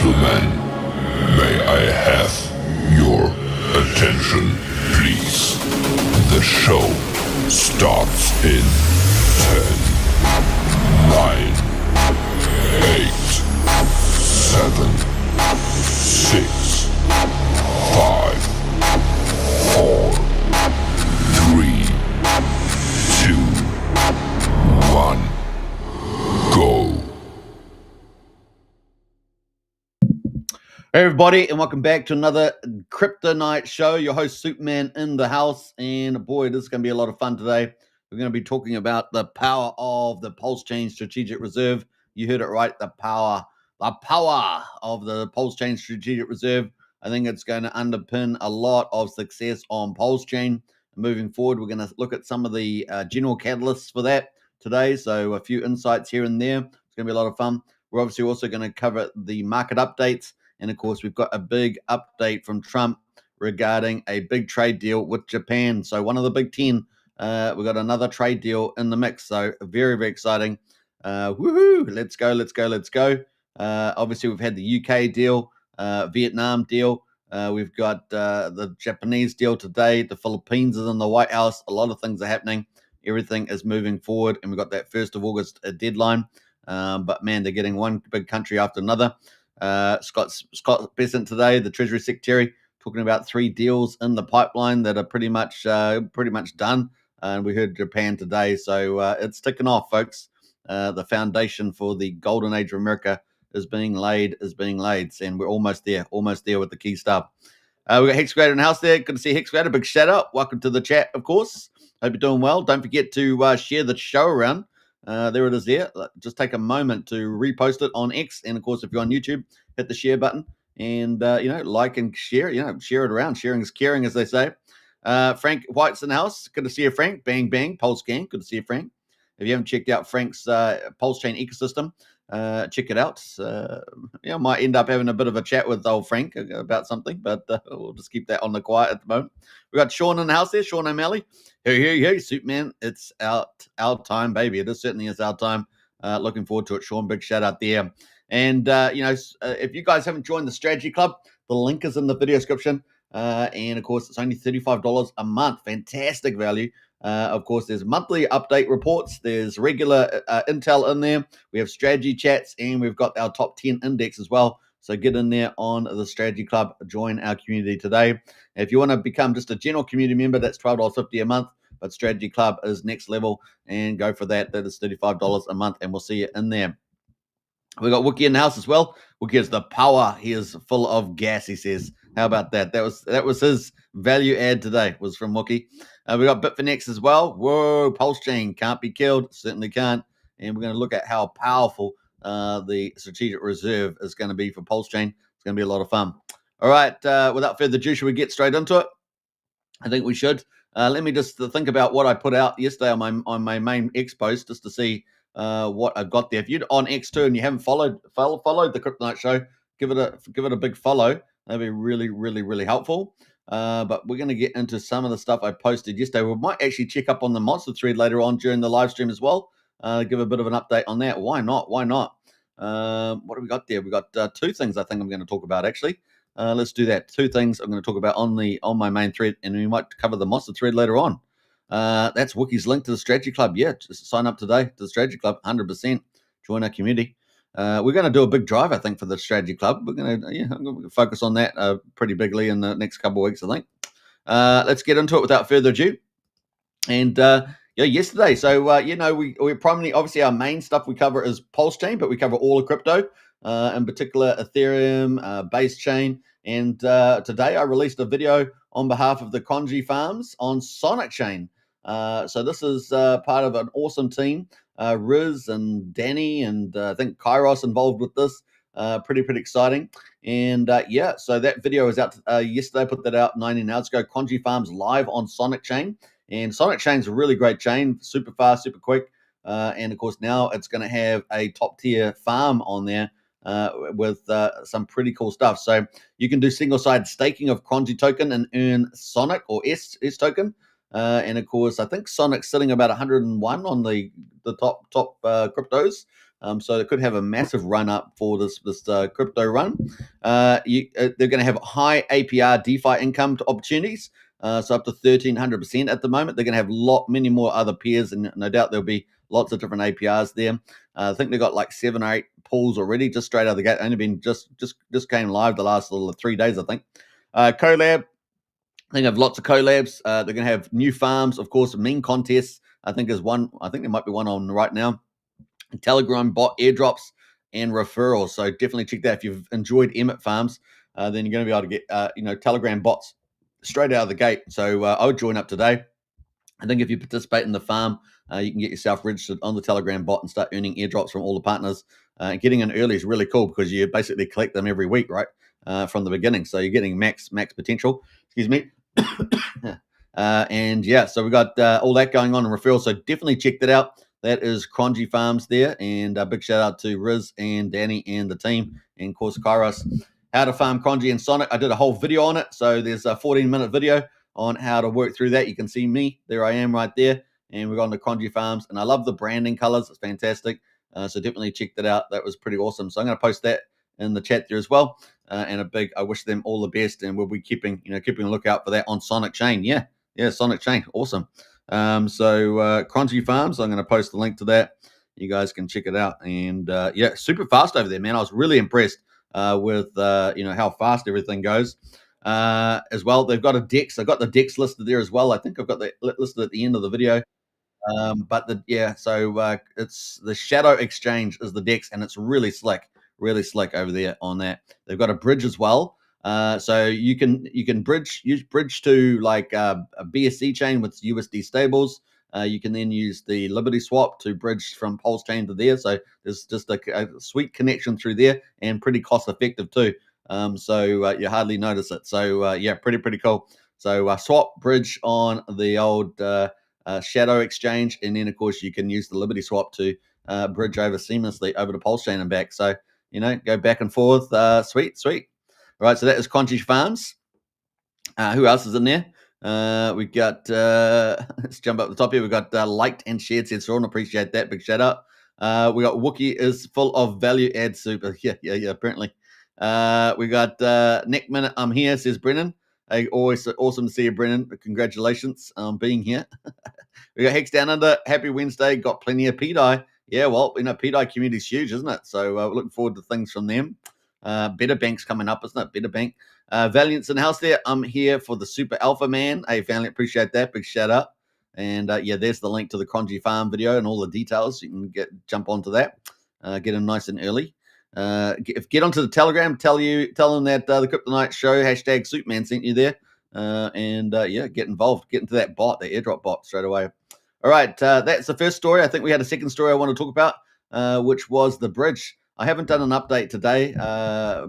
Gentlemen, may I have your attention, please? The show starts in 10, 9, 8, 7, 6, 5, 4, 3, 2, 1, go. Hey everybody, and welcome back to another Crypto Night show. Your host Superman in the house, and boy, this is going to be a lot of fun today. We're going to be talking about the power of the PulseChain Strategic Reserve. You heard it right, the power of the PulseChain Strategic Reserve. I think it's going to underpin a lot of success on PulseChain. Moving forward, we're going to look at some of the general catalysts for that today. So a few insights here and there. It's going to be a lot of fun. We're obviously also going to cover the market updates. And of course, we've got a big update from Trump regarding a big trade deal with Japan. So one of the big 10, we've got another trade deal in the mix. So very, very exciting. Woohoo! Let's go. Obviously, we've had the UK deal, Vietnam deal. We've got the Japanese deal today. The Philippines is in the White House. A lot of things are happening. Everything is moving forward. And we've got that 1st of August deadline. But man, they're getting one big country after another. Scott Bessent today, the Treasury Secretary, talking about 3 deals in the pipeline that are pretty much done. And we heard Japan today, so it's ticking off, folks. The foundation for the golden age of America is being laid, and we're almost there with the key stuff. We got Hex Creator in the house there. Good to see Hex Creator. Big shout out. Welcome to the chat, of course. Hope you're doing well. Don't forget to share the show around. There it is there. Just take a moment to repost it on X. And, of course, if you're on YouTube, hit the share button and, like and share. Share it around. Sharing is caring, as they say. Frank White's in the house. Good to see you, Frank. Bang, bang. PulseChain. Good to see you, Frank. If you haven't checked out Frank's PulseChain ecosystem, check it out. Might end up having a bit of a chat with old Frank about something, but we'll just keep that on the quiet at the moment. We got Sean in the house there. Sean O'Malley. Hey, Superman. It's our time, baby. It certainly is our time. Looking forward to it, Sean. Big shout out there. And, if you guys haven't joined the Strategy Club, the link is in the video description. And, of course, it's only $35 a month. Fantastic value. Of course, there's monthly update reports. There's regular intel in there. We have strategy chats, and we've got our top 10 index as well. So get in there on the Strategy Club. Join our community today. If you want to become just a general community member, that's $12.50 a month. But Strategy Club is next level, and go for that. That is $35 a month, and we'll see you in there. We got Wookie in the house as well. Wookie has the power. He is full of gas, he says. How about that? That was his value add today, was from Wookie. We got Bitfinex as well. Whoa, PulseChain can't be killed. Certainly can't. And we're going to look at how powerful the strategic reserve is going to be for PulseChain. It's going to be a lot of fun. All right. Without further ado, should we get straight into it? I think we should. Let me just think about what I put out yesterday on my main X post, just to see what I got there. If you're on X2 and you haven't followed the Crypto Night Show, give it a big follow. That'd be really, really, really helpful. But we're going to get into some of the stuff I posted yesterday. We might actually check up on the monster thread later on during the live stream as well. Give a bit of an update on that. Why not? What do we got there? We got 2 things I think I'm going to talk about, actually. Let's do that. 2 things I'm going to talk about on my main thread, and we might cover the monster thread later on. That's Wookie's link to the Strategy Club. Yeah, just sign up today to the Strategy Club, 100%. Join our community. We're going to do a big drive, I think, for the Strategy Club. We're going to focus on that pretty bigly in the next couple of weeks, I think. Let's get into it without further ado. And yesterday, so we primarily, obviously, our main stuff we cover is PulseChain, but we cover all of crypto, in particular Ethereum, Base Chain. And today I released a video on behalf of the Conji farms on Sonic Chain. So this is part of an awesome team. Riz and Danny and I think Kairos involved with this. Pretty exciting. And so that video was out yesterday. I put that out 19 hours ago. Conji Farms live on Sonic Chain. And Sonic Chain's a really great chain, super fast, super quick. And of course, now it's going to have a top tier farm on there with some pretty cool stuff. So you can do single side staking of Conji token and earn Sonic or S token. And of course, I think Sonic's sitting about 101 on the top cryptos. So they could have a massive run up for this crypto run. They're going to have high APR DeFi income opportunities. So up to 1,300% at the moment. They're going to have many more other peers, and no doubt there'll be lots of different APRs there. I think they've got like 7 or 8 pools already, just straight out of the gate. Only been just came live the last 3 days, I think. Collab, I think have lots of collabs. They're going to have new farms, of course. Meme contests, I think is one. I think there might be one on right now. Telegram bot airdrops and referrals. So definitely check that. If you've enjoyed Emmet Farms, then you're going to be able to get Telegram bots straight out of the gate. So I would join up today. I think if you participate in the farm, you can get yourself registered on the Telegram bot and start earning airdrops from all the partners. Getting in early is really cool because you basically collect them every week, right, from the beginning. So you're getting max potential. Excuse me. And yeah, so we got all that going on in referral. So definitely check that out. That is Crongy Farms there. And a big shout out to Riz and Danny and the team, and of course Kairos. How to farm Crongy and Sonic. I did a whole video on it. So there's a 14-minute video on how to work through that. You can see me. There I am right there. And we're on the Crongy Farms. And I love the branding colors. It's fantastic. So definitely check that out. That was pretty awesome. So I'm going to post that in the chat there as well. And I wish them all the best. And we'll be keeping a lookout for that on Sonic Chain. Yeah, Sonic Chain. Awesome. So Crongy Farms, I'm going to post the link to that. You guys can check it out. And super fast over there, man. I was really impressed with how fast everything goes. As well, they've got a DEX. I've got the DEX listed there as well. I think I've got that listed at the end of the video. So it's the Shadow Exchange is the DEX, and it's really slick over there on that. They've got a bridge as well. So you can use bridge to like a BSC chain with USD stables. You can then use the Liberty swap to bridge from PulseChain to there. So there's just a sweet connection through there, and pretty cost effective too. So you hardly notice it. So pretty cool. So swap bridge on the old Shadow Exchange, and then of course you can use the Liberty swap to bridge over seamlessly over to PulseChain and back. So go back and forth. Sweet. All right, so that is Crongy Farms. Who else is in there? We got let's jump up the top here. We got liked and shared, said Sean. Appreciate that. Big shout out. We got Wookie is full of value add super. Yeah. Apparently. We got Nick Minute. I'm here, says Brennan. Hey, always awesome to see you, Brennan. Congratulations on being here. We got Hex Down Under. Happy Wednesday. Got plenty of PDI. Yeah, well, PDI community is huge, isn't it? So we're looking forward to things from them. Better Bank's coming up, isn't it? Better Bank. Valiant's in the house there. I'm here for the Super Alpha Man. Hey, Valiant, appreciate that. Big shout out. And there's the link to the Crongy Farm video and all the details. You can jump onto that. Get in nice and early. Get onto the Telegram. Tell them that the Kryptonite Show hashtag Superman sent you there. Get involved. Get into that bot, the airdrop bot, straight away. All right, that's the first story. I think we had a second story I want to talk about, which was the bridge. I haven't done an update today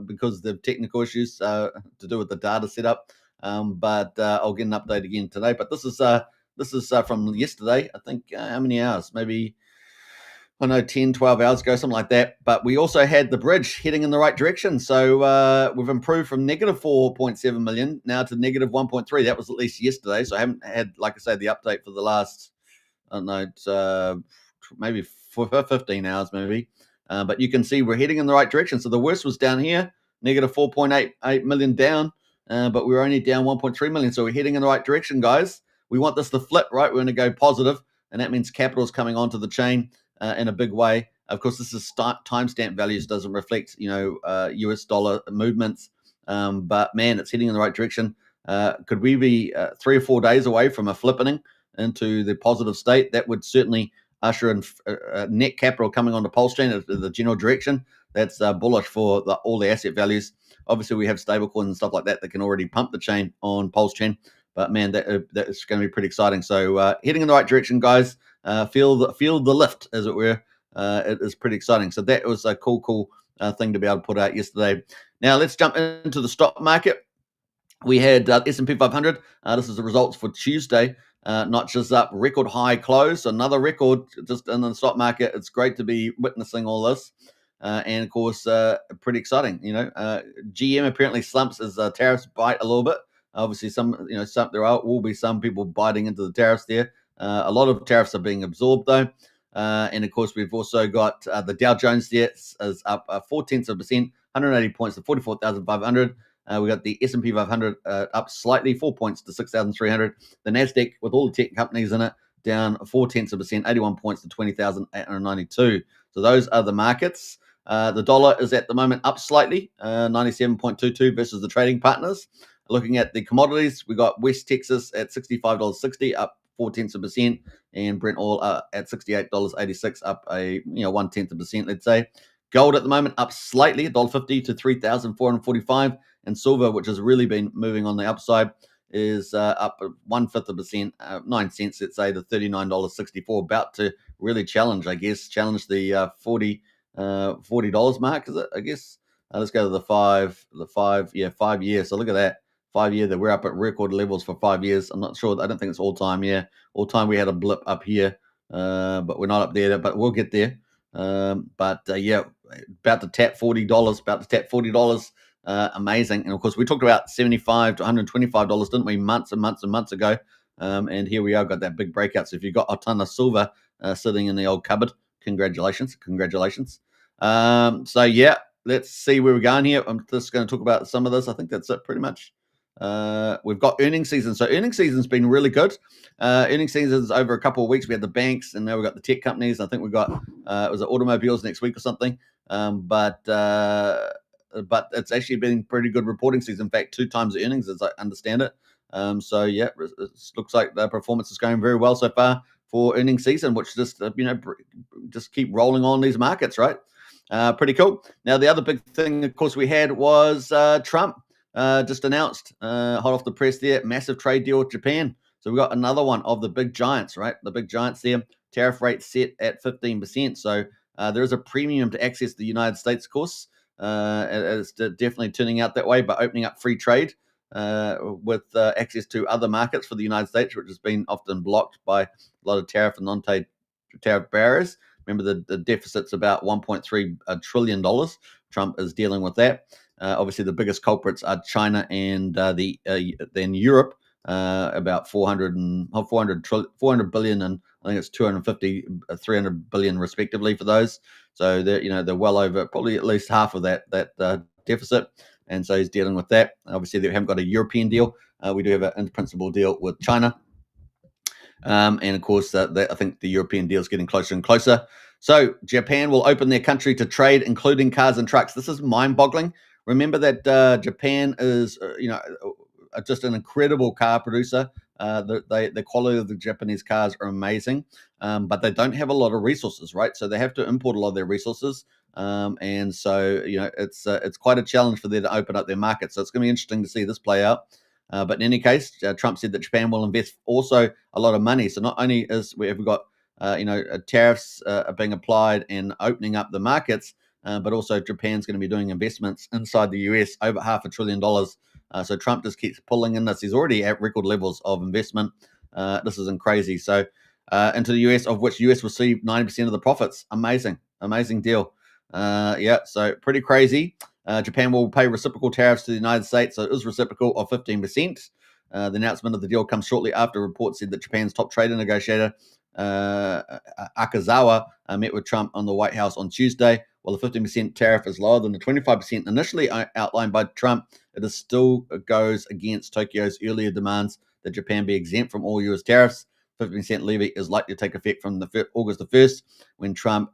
because of the technical issues to do with the data setup, but I'll get an update again today. But this is from yesterday. I think how many hours? Maybe 10, 12 hours ago, something like that. But we also had the bridge heading in the right direction. So we've improved from negative 4.7 million now to negative 1.3. That was at least yesterday. So I haven't had, like I say, the update for the last, maybe for 15 hours maybe. But you can see we're heading in the right direction. So the worst was down here, negative 4.88 million down, but we were only down 1.3 million. So we're heading in the right direction, guys. We want this to flip, right? We're going to go positive, and that means capital is coming onto the chain in a big way. Of course, this is timestamp values, doesn't reflect, US dollar movements. But man, it's heading in the right direction. Could we be 3 or 4 days away from a flippening into the positive state? That would certainly usher in net capital coming onto PulseChain in the general direction. That's bullish for all the asset values. Obviously, we have stablecoins and stuff like that can already pump the chain on PulseChain. But man, that's going to be pretty exciting. So heading in the right direction, guys. Feel the lift, as it were. It is pretty exciting. So that was a cool thing to be able to put out yesterday. Now let's jump into the stock market. We had S&P 500. This is the results for Tuesday. Notches up, record high close, another record just in the stock market. It's great to be witnessing all this. And of course, pretty exciting. GM apparently slumps as tariffs bite a little bit. Obviously, there will be some people biting into the tariffs there. A lot of tariffs are being absorbed, though. And of course, we've also got the Dow Jones there is up 0.4%, 180 points to 44,500. We got the S&P 500 up slightly, 4 points to 6,300. The Nasdaq, with all the tech companies in it, down 0.4%, 81 points to 20,892. So those are the markets. The dollar is at the moment up slightly, 97.22 versus the trading partners. Looking at the commodities, we got West Texas at $65.60, up 0.4%, and Brent oil at $68.86, up a 0.1%, let's say. Gold at the moment up slightly, $1.50 to 3,445, and silver, which has really been moving on the upside, is up 1/5%, 9 cents, let's say, to $39.64. About to really challenge the $40 mark, is it? I guess. Let's go to the 5 year. So look at that. 5 year that we're up at record levels for 5 years. I'm not sure. I don't think it's all time. Yeah, all time we had a blip up here, but we're not up there. But we'll get there. About to tap $40. Amazing. And of course, we talked about $75 to $125, didn't we? Months and months and months ago. And here we are, got that big breakout. So if you've got a ton of silver sitting in the old cupboard, congratulations. So yeah, let's see where we're going here. I'm just going to talk about some of this. I think that's it pretty much. We've got earnings season. So earnings season's been really good. Earnings season's over a couple of weeks. We had the banks, and now we've got the tech companies. I think we've got was it automobiles next week or something. But it's actually been pretty good reporting season. In fact, 2 times the earnings, as I understand it. So yeah, it looks like the performance is going very well so far for earnings season, which just just keep rolling on these markets, right? Pretty cool. Now, the other big thing, of course, we had was Trump just announced, hot off the press there, massive trade deal with Japan. So we've got another one of the big giants, right? The big giants there, tariff rate set at 15%. So there is a premium to access the United States, of course. It's definitely turning out that way by opening up free trade with access to other markets for the United States, which has been often blocked by a lot of tariff and non-tariff barriers. Remember, the deficit's about $1.3 trillion. Trump is dealing with that. Obviously, the biggest culprits are China and then Europe, about 400 billion, and I think it's 300 billion respectively for those. So they're well over probably at least half of that deficit, and so he's dealing with that. Obviously, they haven't got a European deal. We do have an in-principle deal with China. And of course, I think the European deal is getting closer and closer. So Japan will open their country to trade, including cars and trucks. This is mind-boggling. Remember that Japan is, just an incredible car producer. The quality of the Japanese cars are amazing, but they don't have a lot of resources, right? So they have to import a lot of their resources, and so it's quite a challenge for them to open up their market. So it's going to be interesting to see this play out. But in any case, Trump said that Japan will invest also a lot of money. So not only have we got tariffs being applied and opening up the markets, but also Japan's going to be doing investments inside the US, over $500 billion. So Trump just keeps pulling in this. He's already at record levels of investment. This isn't crazy. So into the US, of which US received 90% of the profits. Amazing deal. So pretty crazy. Japan will pay reciprocal tariffs to the United States, so it is reciprocal of 15%. The announcement of the deal comes shortly after reports said that Japan's top trade negotiator, Akazawa, met with Trump on the White House on Tuesday. While the 15% tariff is lower than the 25% initially outlined by Trump, it still goes against Tokyo's earlier demands that Japan be exempt from all U.S. tariffs. 15% levy is likely to take effect from August the 1st, when Trump's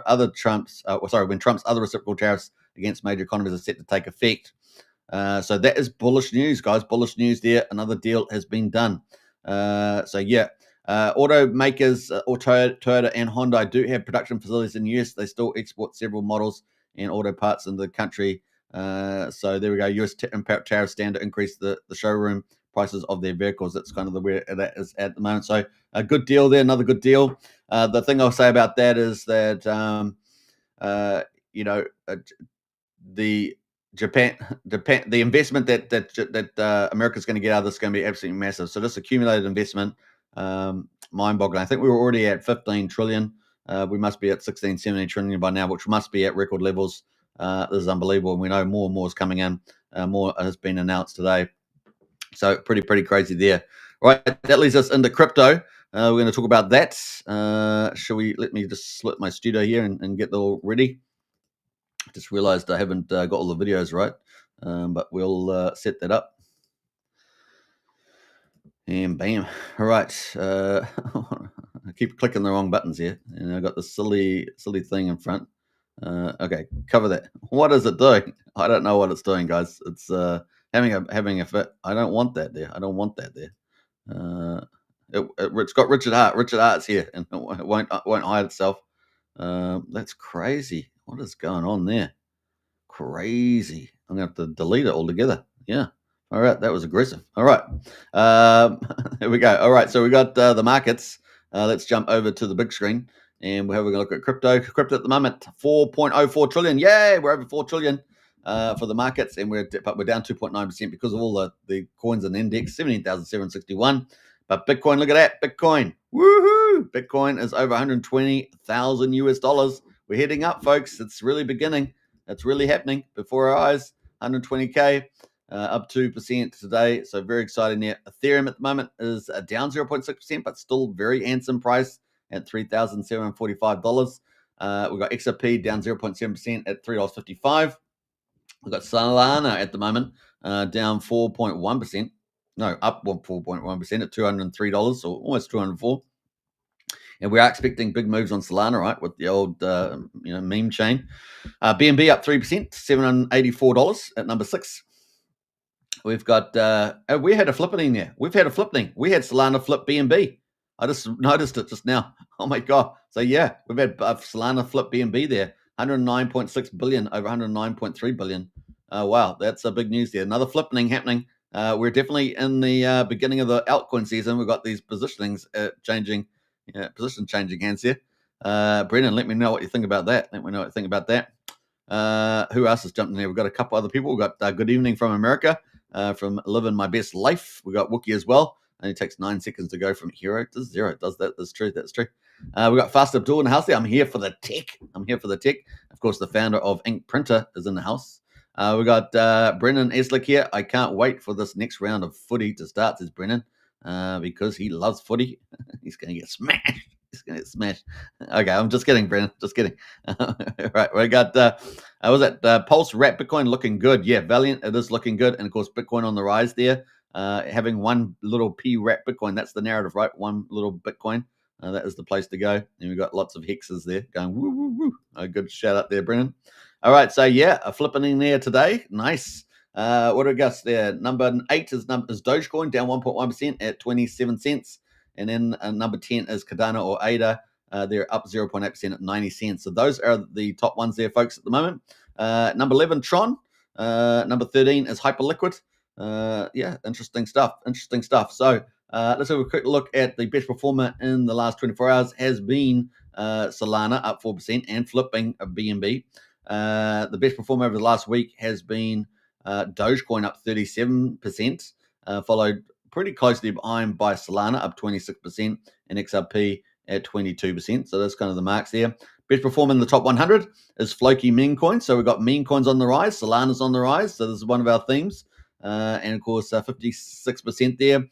other reciprocal tariffs against major economies are set to take effect. So that is bullish news, guys. Bullish news there. Another deal has been done. Automakers, Toyota and Hyundai do have production facilities in the US. They still export several models and auto parts into the country. So there we go. US tariff stand to increase the showroom prices of their vehicles. That's kind of where that is at the moment. So a good deal there. Another good deal. The thing I'll say about that is that the investment that America's going to get out of this is going to be absolutely massive. So this accumulated investment, mind-boggling. I think we were already at 15 trillion. We must be at 16, 17 trillion by now, which must be at record levels. This is unbelievable. And we know more and more is coming in. More has been announced today. So pretty crazy there. Right, that leads us into crypto. We're going to talk about that. Shall we? Let me just split my studio here and get it all ready. Just realized I haven't got all the videos right, but we'll set that up. And bam. All right. I keep clicking the wrong buttons here, and I got this silly thing in front. Okay, cover that. What is it doing? I don't know what it's doing, guys. It's having a fit. I don't want that there. I don't want that there. It's got Richard Hart. Richard Hart's here, and it won't hide itself. That's crazy. What is going on there? Crazy. I'm gonna have to delete it altogether. Yeah. All right, that was aggressive. All right, here we go. All right, so we got the markets. Let's jump over to the big screen, and we're having a look at crypto. Crypto at the moment, 4.04 trillion. Yay, we're over 4 trillion for the markets, and we're down 2.9% because of all the coins and index, 17,761. But Bitcoin, look at that, Bitcoin. Woohoo! Bitcoin is over 120,000 US dollars. We're heading up, folks. It's really beginning. It's really happening before our eyes. 120K. Up 2% today, so very exciting there. Ethereum at the moment is down 0.6%, but still very handsome price at $3,745. We've got XRP down 0.7% at $3.55. We've got Solana at the moment down 4.1%. No, up 4.1% at $203, so almost $204. And we are expecting big moves on Solana, right, with the old meme chain. BNB up 3%, $784 at number 6. We've got we had a flipping there. We've had a flipping. We had Solana flip BNB. I just noticed it just now. Oh my god! So yeah, we've had Solana flip BNB there. 109.6 billion over 109.3 billion. Wow, that's a big news there. Another flipping happening. We're definitely in the beginning of the altcoin season. We've got these positionings changing, position changing hands here. Brendan, let me know what you think about that. Let me know what you think about that. Who else has jumped in there? We've got a couple other people. We've got good evening from America. From Living My Best Life. We got Wookie as well. And it takes 9 seconds to go from hero to zero. It does that. That's true. That's true. We got Fast Abdul in the house there. I'm here for the tech. Of course, the founder of Ink Printer is in the house. We got Brennan Eslick here. I can't wait for this next round of footy to start, says Brennan, because he loves footy. He's going to get smashed. Okay, I'm just kidding, Brennan. Just kidding. Right, we got was that Pulse Rat Bitcoin looking good? Yeah, Valiant, it is looking good, and of course Bitcoin on the rise there. Having one little P Rat Bitcoin, that's the narrative, right? One little Bitcoin, that is the place to go. And we've got lots of hexes there going woo woo woo. A good shout out there, Brennan. All right, so yeah, a flipping in there today. Nice. What do we got there? Number 8 is Dogecoin down 1.1% at 27 cents. And then number 10 is Cardano or ADA. They're up 0.8% at 90 cents. So those are the top ones there, folks, at the moment. Number 11, Tron. Number 13 is Hyperliquid. Yeah, interesting stuff. So let's have a quick look at the best performer in the last 24 hours has been Solana, up 4%, and flipping a BNB. The best performer over the last week has been Dogecoin, up 37%, followed pretty closely behind by Solana, up 26%, and XRP at 22%. So that's kind of the marks there. Best performer in the top 100 is Floki meme coin. So we've got meme coins on the rise. Solana's on the rise. So this is one of our themes. And of course, 56% there.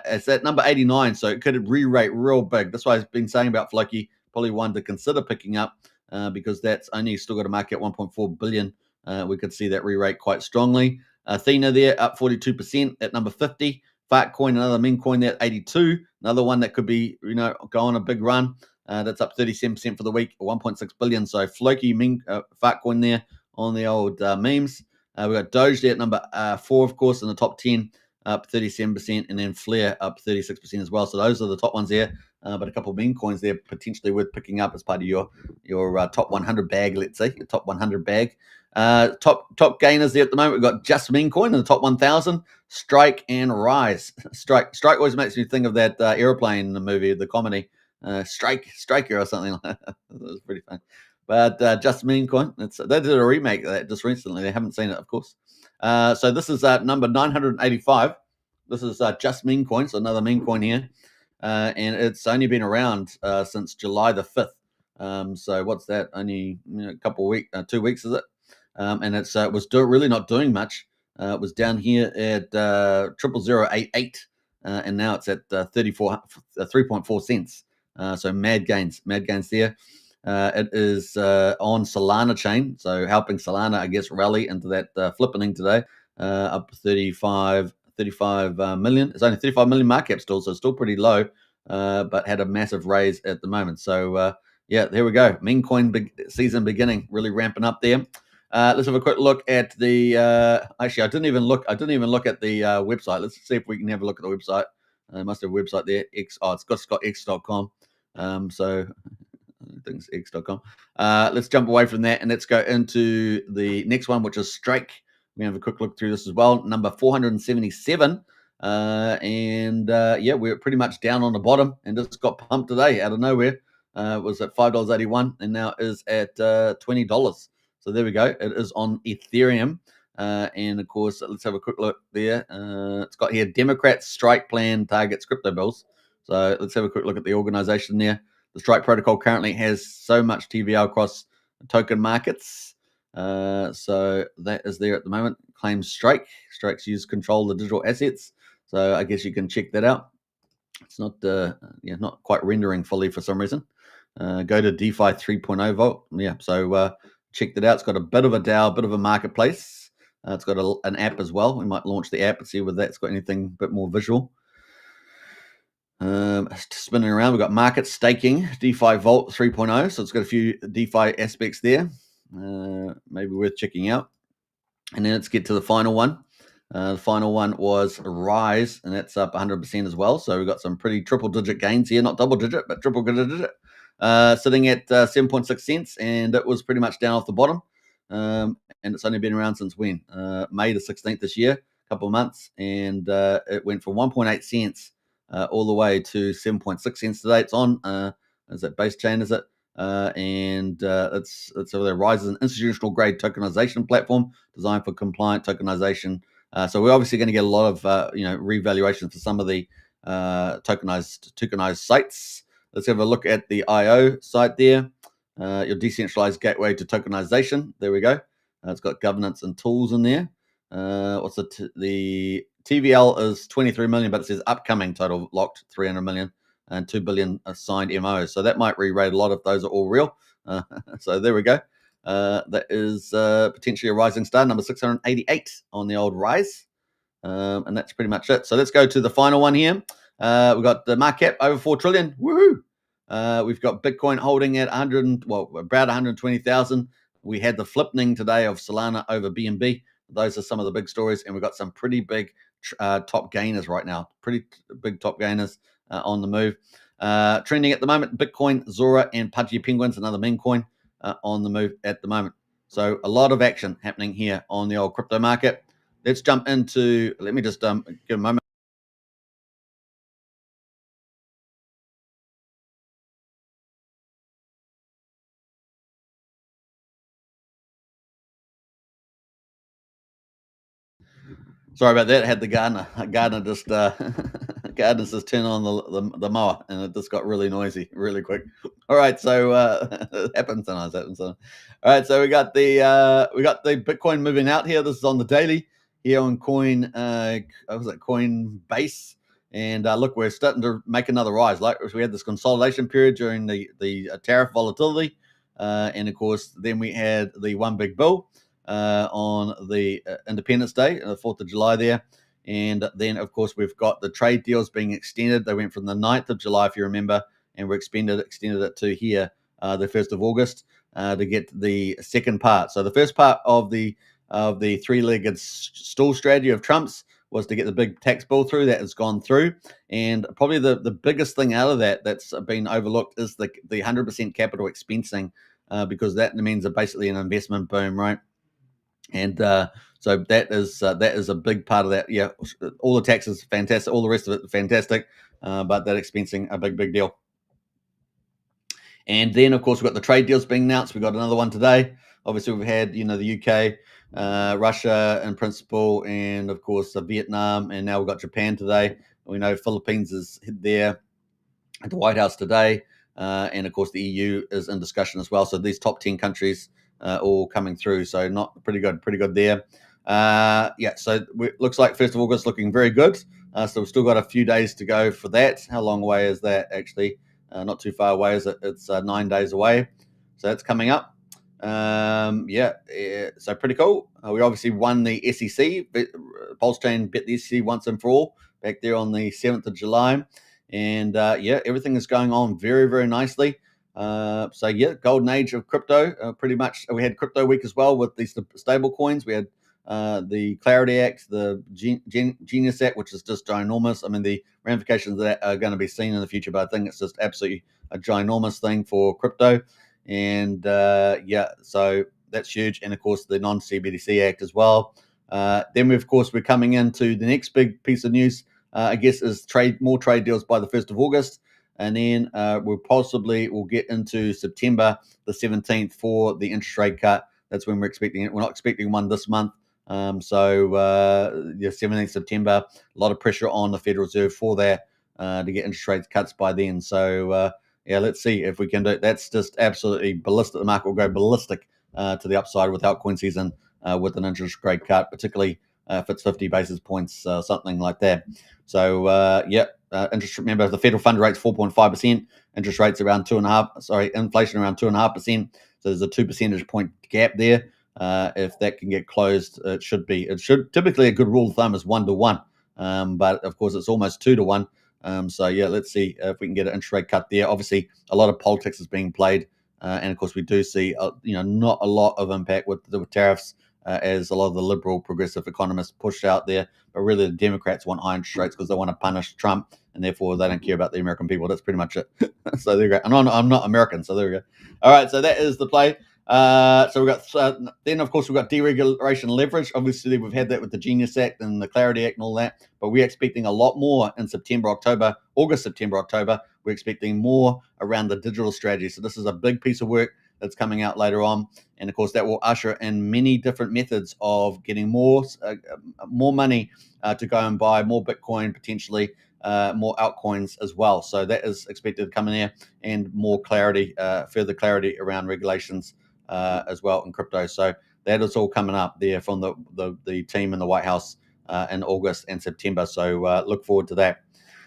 It's at number 89. So it could re-rate real big. That's why I've been saying about Floki. Probably one to consider picking up because that's only still got a market at 1.4 billion. We could see that re-rate quite strongly. Athena there up 42% at number 50. Fartcoin, another meme coin there at 82. Another one that could be, go on a big run. That's up 37% for the week, 1.6 billion. So Floki meme Fartcoin there on the old memes. We've got Doge there at number 4, of course, in the top 10, up 37%, and then Flare up 36% as well. So those are the top ones there. But a couple of meme coins there potentially worth picking up as part of your top 100 bag, let's say, your top 100 bag. Top gainers there at the moment. We've got Just Meme Coin in the top 1,000, Strike and Rise. Strike always makes me think of that airplane in the movie, the comedy, Striker or something like that. That was pretty fun. But Just Meme Coin, they did a remake of that just recently. They haven't seen it, of course. So this is number 985. This is Just Meme Coin, so another meme coin here. And it's only been around since July the 5th. So what's that? Only a couple of weeks, 2 weeks, is it? And it was really not doing much. It was down here at 00088 and now it's at 3.4 cents. So mad gains there. It is on Solana chain, so helping Solana, I guess, rally into that flippening today, up 35 million. It's only 35 million market cap still, so still pretty low, but had a massive raise at the moment. So yeah, there we go. Meme coin season beginning, really ramping up there. Let's have a quick look at the. Actually, I didn't even look at the website. Let's see if we can have a look at the website. I must have a website there. It's got x.com. So I think it's x.com. Let's jump away from that and let's go into the next one, which is Strike. We're going to have a quick look through this as well. Number 477. Yeah, we're pretty much down on the bottom and just got pumped today out of nowhere. It was at $5.81 and now is at $20. So there we go. It is on Ethereum. And of course, let's have a quick look there. It's got here Democrats strike plan targets crypto bills. So let's have a quick look at the organization there. The Strike protocol currently has so much TVL across token markets. So that is there at the moment. Claims Strike. Strikes use control the digital assets. So I guess you can check that out. It's not not quite rendering fully for some reason. Go to DeFi 3.0 Vault. Yeah, so check that out. It's got a bit of a DAO, a bit of a marketplace. It's got an app as well. We might launch the app and see whether that's got anything a bit more visual. Spinning around, we've got market staking, DeFi Vault 3.0. So it's got a few DeFi aspects there. Maybe worth checking out. And then let's get to the final one. The final one was Rise, and that's up 100% as well. So we've got some pretty triple-digit gains here, not double-digit, but triple-digit. Sitting at 7.6 cents, and it was pretty much down off the bottom. And it's only been around since when? May the 16th this year, a couple of months, and it went from 1.8 cents all the way to 7.6 cents today. It's on. Is that base chain? Is it? It's the Rise is an institutional grade tokenization platform designed for compliant tokenization. So we're obviously going to get a lot of revaluation for some of the tokenized sites. Let's have a look at the IO site there. Your decentralized gateway to tokenization. There we go. It's got governance and tools in there. What's the TVL is 23 million, but it says upcoming total locked 300 million and 2 billion assigned MOs. So that might re-rate a lot if those are all real. So there we go. That is potentially a rising star, number 688 on the old Rise. And that's pretty much it. So let's go to the final one here. We've got the market cap over 4 trillion. Woohoo! We've got Bitcoin holding at about 120,000. We had the flippening today of Solana over BNB. Those are some of the big stories, and we've got some pretty big top gainers right now. Pretty big top gainers on the move. Trending at the moment, Bitcoin, Zora, and Pudgy Penguins, another meme coin, on the move at the moment. So a lot of action happening here on the old crypto market. Let's jump into, let me just give a moment. Sorry about that. I had the gardener just gardeners just turn on the mower, and it just got really noisy really quick. All right, so it happens sometimes. All right, so we got the Bitcoin moving out here. This is on the daily here on Coinbase, and look, we're starting to make another rise. Like we had this consolidation period during the tariff volatility, and of course, then we had the one big bill. On the Independence Day, the 4th of July there. And then, of course, we've got the trade deals being extended. They went from the 9th of July, if you remember, and we extended it to here, the 1st of August, to get the second part. So the first part of the three-legged stool strategy of Trump's was to get the big tax bill through. That has gone through. And probably the biggest thing out of that's been overlooked is the 100% capital expensing, because that means basically an investment boom, right? And so that is a big part of that. Yeah, all the taxes fantastic, all the rest of it fantastic, but that expensing a big deal. And then, of course, we've got the trade deals being announced. We've got another one today. Obviously, we've had the UK, Russia in principle, and of course Vietnam, and now we've got Japan today. We know Philippines is there at the White House today, and of course the EU is in discussion as well. So these top 10 countries all coming through. So not pretty good there. So looks like 1st of August looking very good. So we've still got a few days to go for that. How long away is that actually? Not too far away, is it? It's 9 days away. So that's coming up. So pretty cool. We obviously won the SEC. PulseChain bet the SEC once and for all back there on the 7th of July. And everything is going on very, very nicely. Golden age of crypto. Pretty much, we had Crypto Week as well with these stable coins. We had the Clarity Act, the Genius Act, which is just ginormous. I mean, the ramifications of that are going to be seen in the future, but I think it's just absolutely a ginormous thing for crypto. And so that's huge. And of course, the non-CBDC Act as well. Then we're coming into the next big piece of news, I guess, is more trade deals by the 1st of August. And then we'll get into September the 17th for the interest rate cut. That's when we're expecting it. We're not expecting one this month. 17th September, a lot of pressure on the Federal Reserve for that to get interest rate cuts by then. So let's see if we can do it. That's just absolutely ballistic. The market will go ballistic to the upside with altcoin season with an interest rate cut, particularly if it's 50 basis points, something like that. So remember the federal fund rate's 4.5%, interest rates around 2.5%. Inflation around 2.5%. So there's a 2 percentage point gap there. If that can get closed, it should typically a good rule of thumb is 1 to 1. But of course it's almost 2 to 1. Let's see if we can get an interest rate cut there. Obviously, a lot of politics is being played, and of course we do see not a lot of impact with tariffs, as a lot of the liberal progressive economists push out there. But really, the Democrats want high interest rates because they want to punish Trump, and therefore they don't care about the American people. That's pretty much it. So there you go. And I'm not American, so there we go. All right, so that is the play. So we've got then of course we've got deregulation leverage. Obviously we've had that with the Genius Act and the Clarity Act and all that, but we're expecting a lot more in August, September, October. We're expecting more around the digital strategy. So this is a big piece of work that's coming out later on, and of course that will usher in many different methods of getting more money to go and buy more Bitcoin, potentially more altcoins as well. So that is expected to come in there, and more clarity, further clarity around regulations as well in crypto. So that is all coming up there from the team in the White House in August and September. So look forward to that.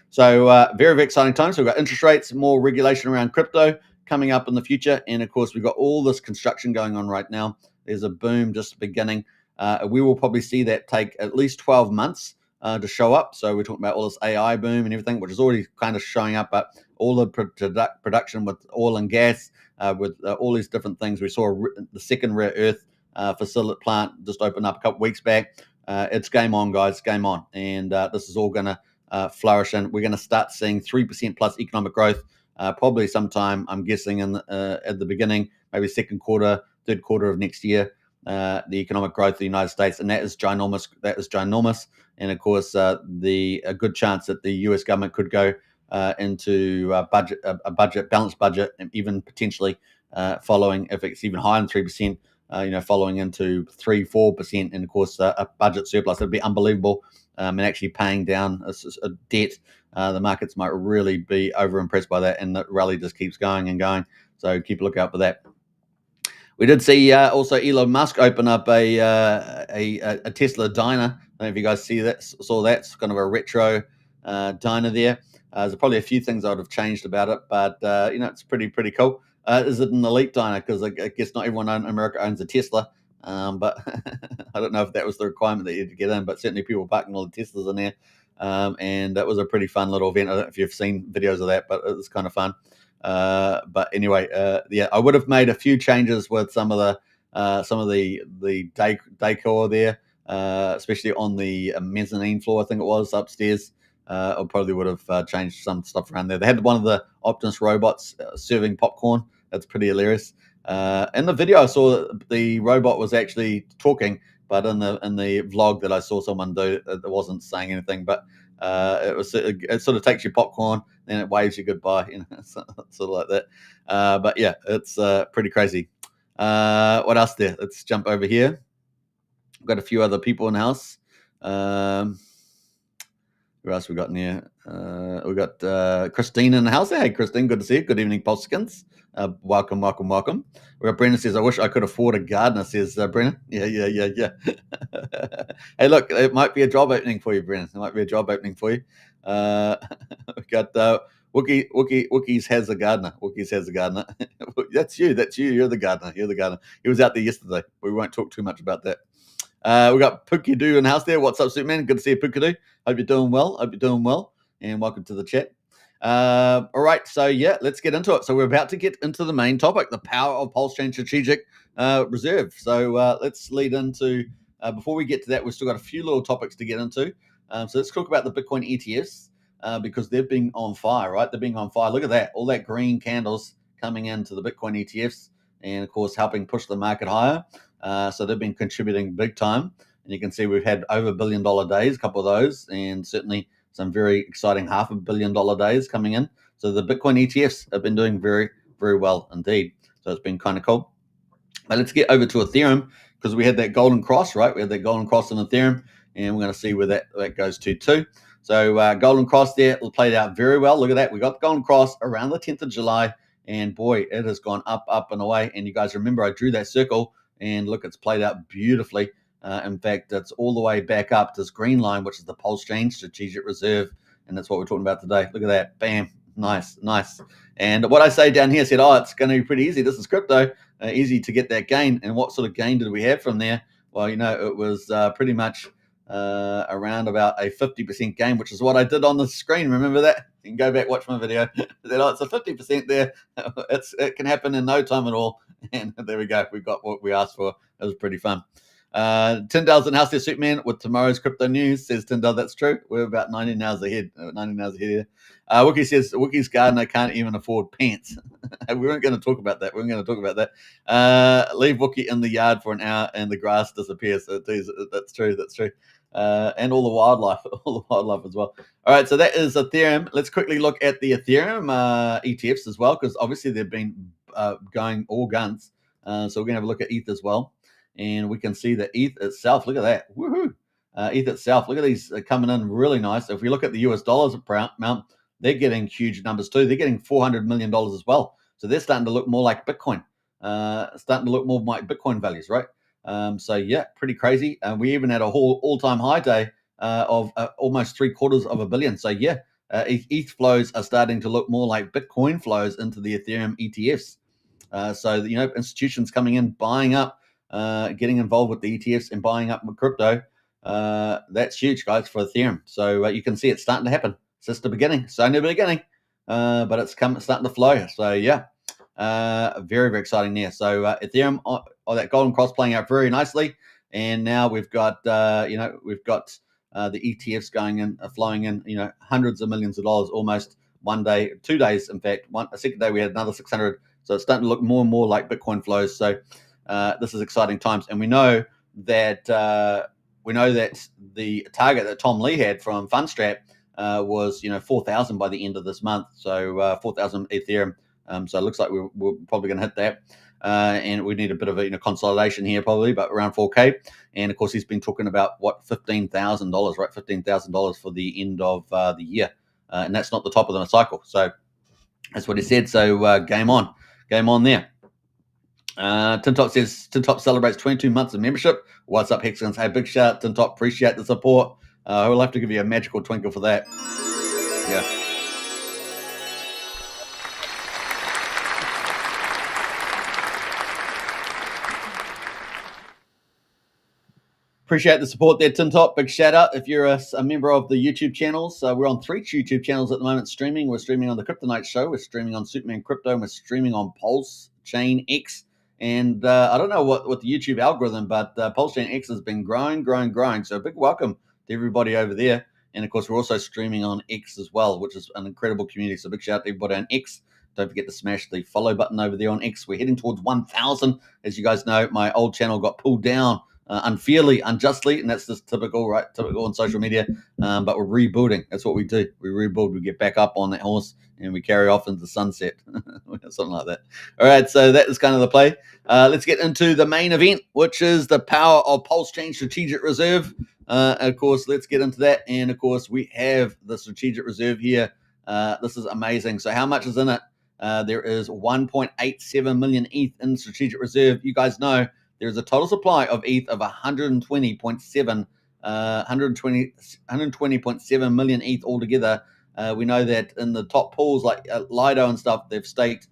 So very, very exciting time. So we've got interest rates, more regulation around crypto coming up in the future. And of course, we've got all this construction going on right now. There's a boom just beginning. We will probably see that take at least 12 months to show up. So we're talking about all this AI boom and everything, which is already kind of showing up, but all the production with oil and gas, with all these different things. We saw the second rare earth facility plant just open up a couple weeks back. It's game on, guys, game on. And this is all going to flourish, and we're going to start seeing 3% plus economic growth probably sometime, I'm guessing, at the beginning, maybe second quarter, third quarter of next year, the economic growth of the United States. And that is ginormous. And of course, a good chance that the US government could go into a balanced budget, and even potentially following, if it's even higher than 3%, following into 3-4%, and of course a budget surplus. It'd be unbelievable, and actually paying down a debt. The markets might really be over impressed by that, and the rally just keeps going and going. So keep a lookout for that. We did see also Elon Musk open up a Tesla diner. I don't know if you guys saw that. It's kind of a retro diner there. There's probably a few things I would have changed about it, but it's pretty cool. Is it an elite diner? Because I guess not everyone in America owns a Tesla, but I don't know if that was the requirement that you had to get in. But certainly people parking all the Teslas in there, and that was a pretty fun little event. I don't know if you've seen videos of that, but it was kind of fun. But anyway, I would have made a few changes with some of the decor there, especially on the mezzanine floor. I think it was upstairs. I probably would have changed some stuff around there. They had one of the Optimus robots serving popcorn. That's pretty hilarious. In the video, I saw the robot was actually talking, but in the vlog that I saw someone do, it wasn't saying anything. But it sort of takes your popcorn and it waves you goodbye, sort of like that. But yeah, it's pretty crazy. What else there? Let's jump over here. We've got a few other people in the house. Who else we got in here? We got Christine in the house. Hey, Christine, good to see you. Good evening, Polskins. Welcome. We got Brennan says, I wish I could afford a gardener, says Brennan. Yeah. Hey, look, it might be a job opening for you, Brennan. It might be a job opening for you. We got Wookiees has a gardener. Wookiees has a gardener. That's you. You're the gardener. He was out there yesterday. We won't talk too much about that. We got Pookidoo in the house there. What's up, Superman? Good to see you, Pookidoo. Hope you're doing well. And welcome to the chat. All right, so yeah, let's get into it. So we're about to get into the main topic, the power of PulseChain strategic reserve. So let's lead into, before we get to that, we've still got a few little topics to get into. So let's talk about the Bitcoin ETFs because they've been on fire, right? They're being on fire. Look at that, all that green candles coming into the Bitcoin ETFs and, of course, helping push the market higher. So they've been contributing big time. And you can see we've had over $1 billion days, a couple of those, and certainly some very exciting $500 million days coming in. So the Bitcoin ETFs have been doing very, very well indeed. So it's been kind of cool. But let's get over to Ethereum because we had that golden cross, right? We had that golden cross in Ethereum, and we're going to see where that goes to too. So golden cross there played out very well. Look at that. We got the golden cross around the 10th of July, and boy, it has gone up and away. And you guys remember I drew that circle, and look, it's played out beautifully. In fact, it's all the way back up to this green line, which is the PulseChain strategic reserve, and that's what we're talking about today. Look at that. Bam. Nice. And what I say down here said, it's going to be pretty easy. This is crypto. Easy to get that gain. And what sort of gain did we have from there? Well, it was pretty much around about a 50% gain, which is what I did on the screen. Remember that? You can go back, watch my video. It's a 50% there. It can happen in no time at all. And there we go. We got what we asked for. It was pretty fun. Tyndale's in house there, Superman, with tomorrow's crypto news, says Tyndale. That's true. We're about 19 hours ahead. 19 hours ahead here. Wookie says, Wookie's gardener can't even afford pants. We weren't going to talk about that. Leave Wookie in the yard for an hour and the grass disappears. That's true. And all the wildlife as well. All right, so that is Ethereum. Let's quickly look at the Ethereum ETFs as well, because obviously they've been going all guns. So we're going to have a look at ETH as well. And we can see the ETH itself. Look at that. Woohoo. ETH itself. Look at these coming in really nice. If we look at the US dollars amount, they're getting huge numbers too. They're getting $400 million as well. So they're starting to look more like Bitcoin. Starting to look more like Bitcoin values, right? So yeah, pretty crazy. We even had a whole all-time high day of almost $750 million. So yeah, ETH flows are starting to look more like Bitcoin flows into the Ethereum ETFs. So institutions coming in, buying up, getting involved with the ETFs and buying up crypto. That's huge, guys, for Ethereum. So you can see it's starting to happen. It's just the beginning. It's only the beginning, but it's starting to flow. So yeah, very, very exciting there. So Ethereum, that golden cross playing out very nicely. And now we've got the ETFs going in, flowing in, hundreds of millions of dollars almost one day, 2 days. In fact, a second day we had another 600. So it's starting to look more and more like Bitcoin flows. So this is exciting times, and we know that the target that Tom Lee had from Fundstrap was 4,000 by the end of this month. So 4,000 Ethereum. So it looks like we're probably going to hit that, and we need a bit of a consolidation here probably, but around 4K. And of course, he's been talking about $15,000, right? $15,000 for the end of the year, and that's not the top of the cycle. So that's what he said. So game on there. Tintop says Tintop celebrates 22 months of membership. What's up, Hexagons? Hey, big shout out, Tintop. Appreciate the support. We'll have to give you a magical twinkle for that. Yeah. Appreciate the support there, Tintop. Big shout out if you're a member of the YouTube channels. We're on 3 YouTube channels at the moment streaming. We're streaming on the Kryptonite Show. We're streaming on Superman Crypto. And we're streaming on PulseChain X. And I don't know what the YouTube algorithm, but PulseChain X has been growing. So big welcome to everybody over there. And of course, we're also streaming on X as well, which is an incredible community. So big shout out to everybody on X. Don't forget to smash the follow button over there on X. We're heading towards 1,000. As you guys know, my old channel got pulled down unfairly, unjustly, and that's just typical, right? Typical on social media. But we're rebuilding. That's what we do. We rebuild. We get back up on that horse and we carry off into the sunset, something like that. All right, so that is kind of the play. Let's get into the main event, which is the power of PulseChain Strategic Reserve. Of course, let's get into that. And of course, we have the Strategic Reserve here. This is amazing. So how much is in it? There is 1.87 million ETH in Strategic Reserve. You guys know there's a total supply of ETH of 120.7 million ETH altogether. We know that in the top pools like Lido and stuff, they've staked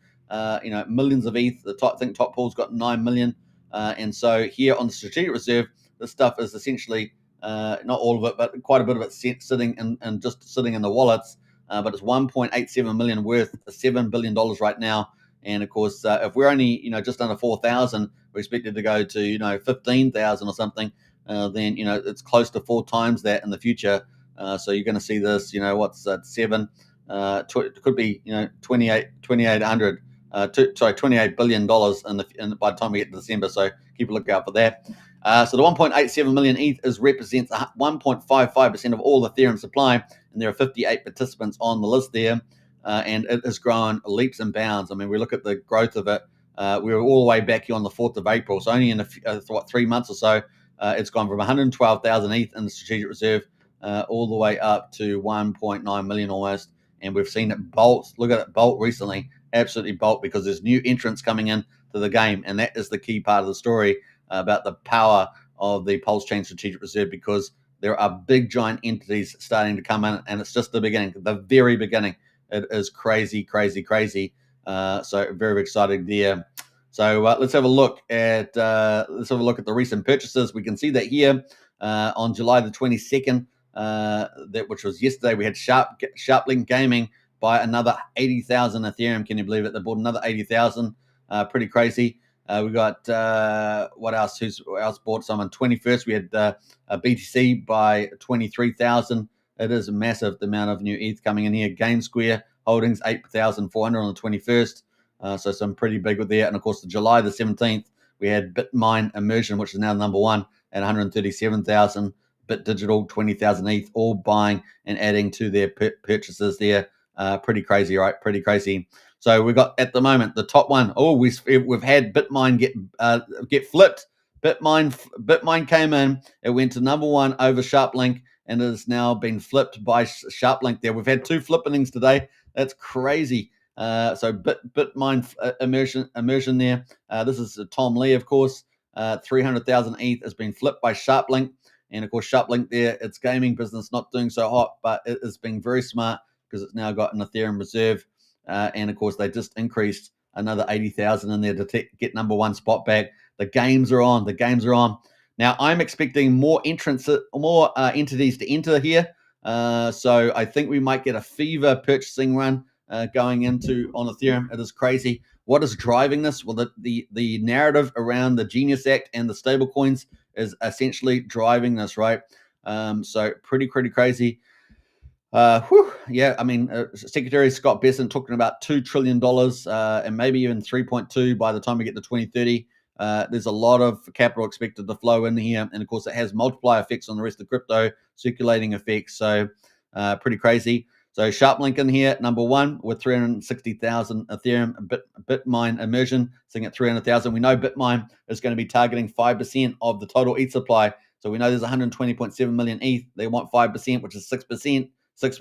millions of ETH. I think top pool's got 9 million. And so here on the Strategic Reserve, this stuff is essentially not all of it, but quite a bit of it sitting in the wallets. But it's 1.87 million worth $7 billion right now. And of course, if we're only just under 4,000, we're expected to go to 15,000 or something. Then it's close to 4 times that in the future. So you're going to see this. What's that? It could be 2,800. $28 billion by the time we get to December. So keep a lookout for that. So the 1.87 million ETH represents 1.55% of all Ethereum supply, and there are 58 participants on the list there, and it has grown leaps and bounds. I mean, we look at the growth of it. We were all the way back here on the 4th of April, so only in 3 months or so, it's gone from 112,000 ETH in the Strategic Reserve all the way up to 1.9 million almost, and we've seen it bolt. Look at it bolt recently, absolutely bolt, because there's new entrants coming in to the game, and that is the key part of the story about the power of the PulseChain Strategic Reserve, because there are big giant entities starting to come in, and it's just the beginning, the very beginning. It is crazy, crazy, crazy. So very exciting there. So let's have a look at the recent purchases. We can see that here on July the 22nd, which was yesterday, we had Sharplink Gaming buy another 80,000 Ethereum. Can you believe it? They bought another 80,000. Pretty crazy. We got what else? Who else bought some on 21st? We had a BTC by 23,000. It is massive, the amount of new ETH coming in here. Game Square Holdings 8,400 on the 21st. So some pretty big with there. And of course, the July the 17th, we had Bitmine Immersion, which is now number one at 137,000. Bit Digital 20,000 ETH, all buying and adding to their purchases there. Pretty crazy, right? Pretty crazy. So we've got at the moment the top one. Oh, we've had Bitmine get flipped. Bitmine came in. It went to number one over Sharplink, and it has now been flipped by Sharplink. There, we've had 2 flippings today. That's crazy. So Bitmine immersion there. This is Tom Lee, of course. 300,000 ETH has been flipped by Sharplink, and of course Sharplink there. Its gaming business not doing so hot, but it has been very smart because it's now got an Ethereum reserve. And of course, they just increased another 80,000 in there to get number one spot back. The games are on. Now, I'm expecting more entities to enter here. So I think we might get a fever purchasing run going into on Ethereum. It is crazy. What is driving this? Well, the narrative around the Genius Act and the stable coins is essentially driving this, right? So pretty crazy. Secretary Scott Bessent talking about $2 trillion and maybe even 3.2 by the time we get to 2030. There's a lot of capital expected to flow in here, and of course it has multiplier effects on the rest of crypto, circulating effects. So pretty crazy. So Sharplink in here, number one with 360,000 Ethereum. Bitmine Immersion sitting at 300,000. We know Bitmine is going to be targeting 5% of the total ETH supply. So we know there's 120.7 million ETH. They want 5%, which is 6%. 6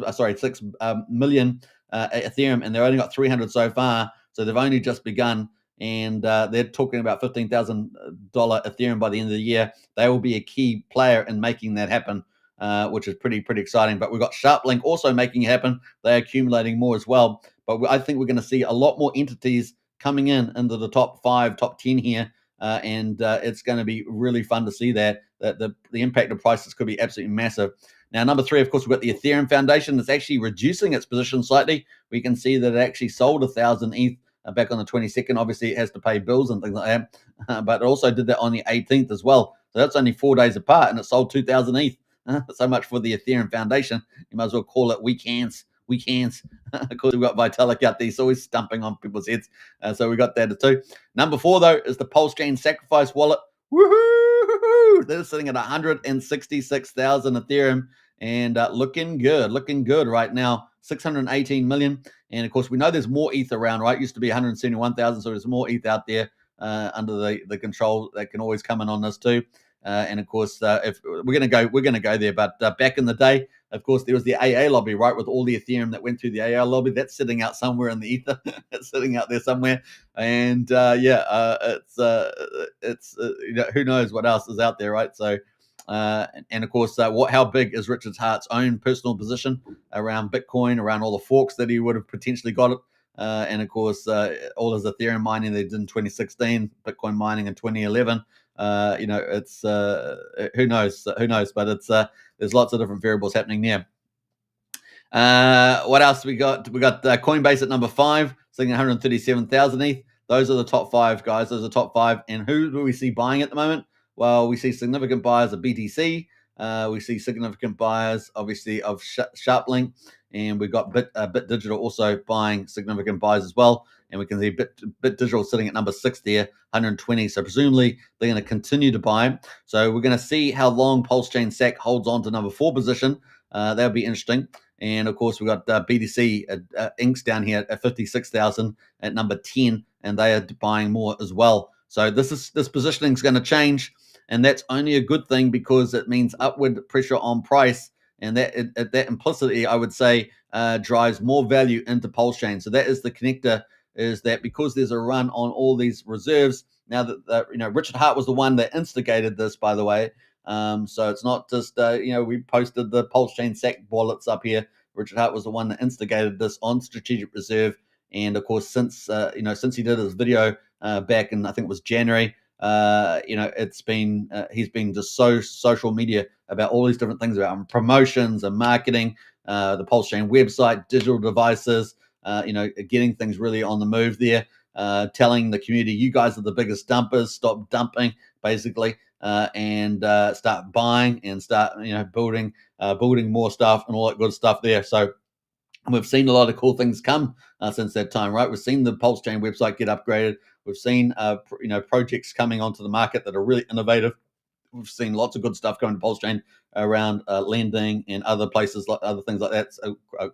million Ethereum, and they've only got 300 so far, so they've only just begun, and they're talking about $15,000 Ethereum by the end of the year. They will be a key player in making that happen, which is pretty exciting. But we've got Sharplink also making it happen. They're accumulating more as well, but I think we're going to see a lot more entities coming into the top 5, top 10 here, and it's going to be really fun to see that the impact of prices could be absolutely massive. Now, number 3, of course, we've got the Ethereum Foundation that's actually reducing its position slightly. We can see that it actually sold 1,000 ETH back on the 22nd. Obviously, it has to pay bills and things like that, but it also did that on the 18th as well. So that's only 4 days apart, and it sold 2,000 ETH. So much for the Ethereum Foundation. You might as well call it weak hands. Of course, we've got Vitalik out there. He's always stumping on people's heads. So we got that too. Number 4, though, is the PulseChain Sacrifice Wallet. Woohoo! they're sitting at 166,000 Ethereum, and looking good right now. 618 million, and of course we know there's more ETH around, right? It used to be 171,000, so there's more ETH out there under the control that can always come in on this too. And of course, if we're gonna go there. But back in the day, of course, there was the AA lobby, right, with all the Ethereum that went through the AA lobby. That's sitting out somewhere in the ether. It's sitting out there somewhere. And it's who knows what else is out there, right? So, and of course, how big is Richard Hart's own personal position around Bitcoin, around all the forks that he would have potentially got it, and of course, all his Ethereum mining they did in 2016, Bitcoin mining in 2011. It's who knows, but it's there's lots of different variables happening there. What else we got? We got Coinbase at number 5, sitting at 137,000 ETH. Those are the top 5, guys. Those are the top 5. And who do we see buying at the moment? Well, we see significant buyers of BTC. We see significant buyers, obviously, of Sharplink. And we've got Bit Digital also buying significant buys as well. And we can see Bit Digital sitting at number 6 there, 120. So presumably they're going to continue to buy. So we're going to see how long PulseChain SAC holds on to number 4 position. That'll be interesting. And of course, we've got BTC Inks down here at 56,000 at number 10, and they are buying more as well. So this positioning is going to change, and that's only a good thing because it means upward pressure on price, and that implicitly, I would say, drives more value into PulseChain. So that is the connector, is that because there's a run on all these reserves now that Richard Hart was the one that instigated this, by the way. So it's not just, we posted the PulseChain SAC wallets up here. Richard Hart was the one that instigated this on Strategic Reserve. And of course, since he did his video back in, I think it was January, it's been, he's been just so social media about all these different things about promotions and marketing, the PulseChain website, digital devices, getting things really on the move there, telling the community, you guys are the biggest dumpers, stop dumping, basically. And start buying and start building more stuff and all that good stuff there. So we've seen a lot of cool things come since that time, right? We've seen the PulseChain website get upgraded. We've seen projects coming onto the market that are really innovative. We've seen lots of good stuff going to PulseChain around lending and other places, like other things like that,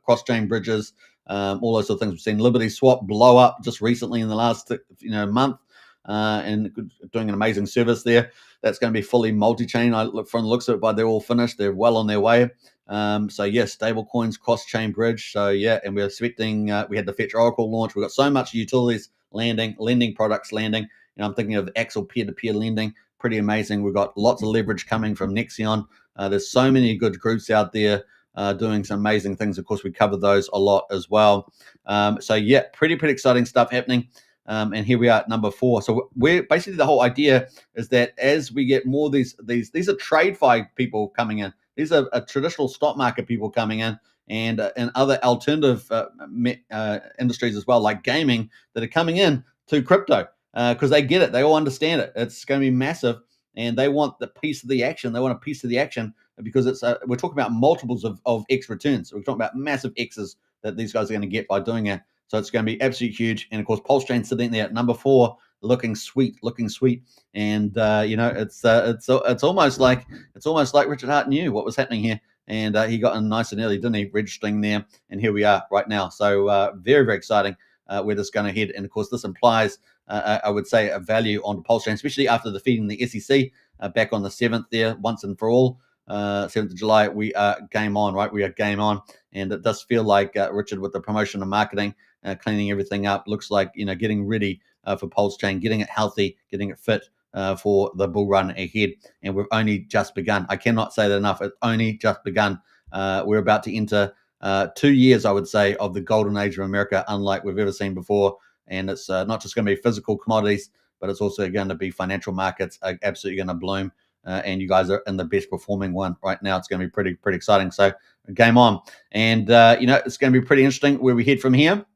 cross-chain bridges, all those sort of things. We've seen Liberty Swap blow up just recently in the last month. And doing an amazing service there. That's going to be fully multi-chain. I look from the looks of it, but they're all finished. They're well on their way. So yes, stable coins, cross-chain bridge. So yeah, and we're expecting. We had the Fetch Oracle launch. We've got so much utilities landing, lending products landing. I'm thinking of Axel peer-to-peer lending. Pretty amazing. We've got lots of leverage coming from Nexion. There's so many good groups out there doing some amazing things. Of course, we cover those a lot as well. So yeah, pretty exciting stuff happening. And here we are at number 4. So we're basically, the whole idea is that as we get more these are TradeFi people coming in. These are traditional stock market people coming in, and other alternative industries as well, like gaming, that are coming in to crypto because they get it. They all understand it. It's going to be massive, and they want the piece of the action. They want a piece of the action because it's we're talking about multiples of X returns. We're talking about massive X's that these guys are going to get by doing it. So it's going to be absolutely huge. And of course, PulseChain sitting there at number 4, looking sweet. And it's almost like Richard Hart knew what was happening here, and he got in nice and early, didn't he? Registering there, and here we are right now. So very exciting where this is going to head. And of course, this implies, I would say, a value on PulseChain, especially after defeating the SEC back on the 7th there, once and for all. 7th of July, we are game on, right? We are game on, and it does feel like Richard, with the promotion and marketing, cleaning everything up, looks like getting ready for PulseChain, getting it healthy, getting it fit for the bull run ahead. And we've only just begun. I cannot say that enough. It's only just begun. We're about to enter 2 years, I would say, of the golden age of America, unlike we've ever seen before. And it's not just going to be physical commodities, but it's also going to be financial markets are absolutely going to bloom. And you guys are in the best performing one right now. It's going to be pretty exciting. So game on. And, it's going to be pretty interesting where we head from here.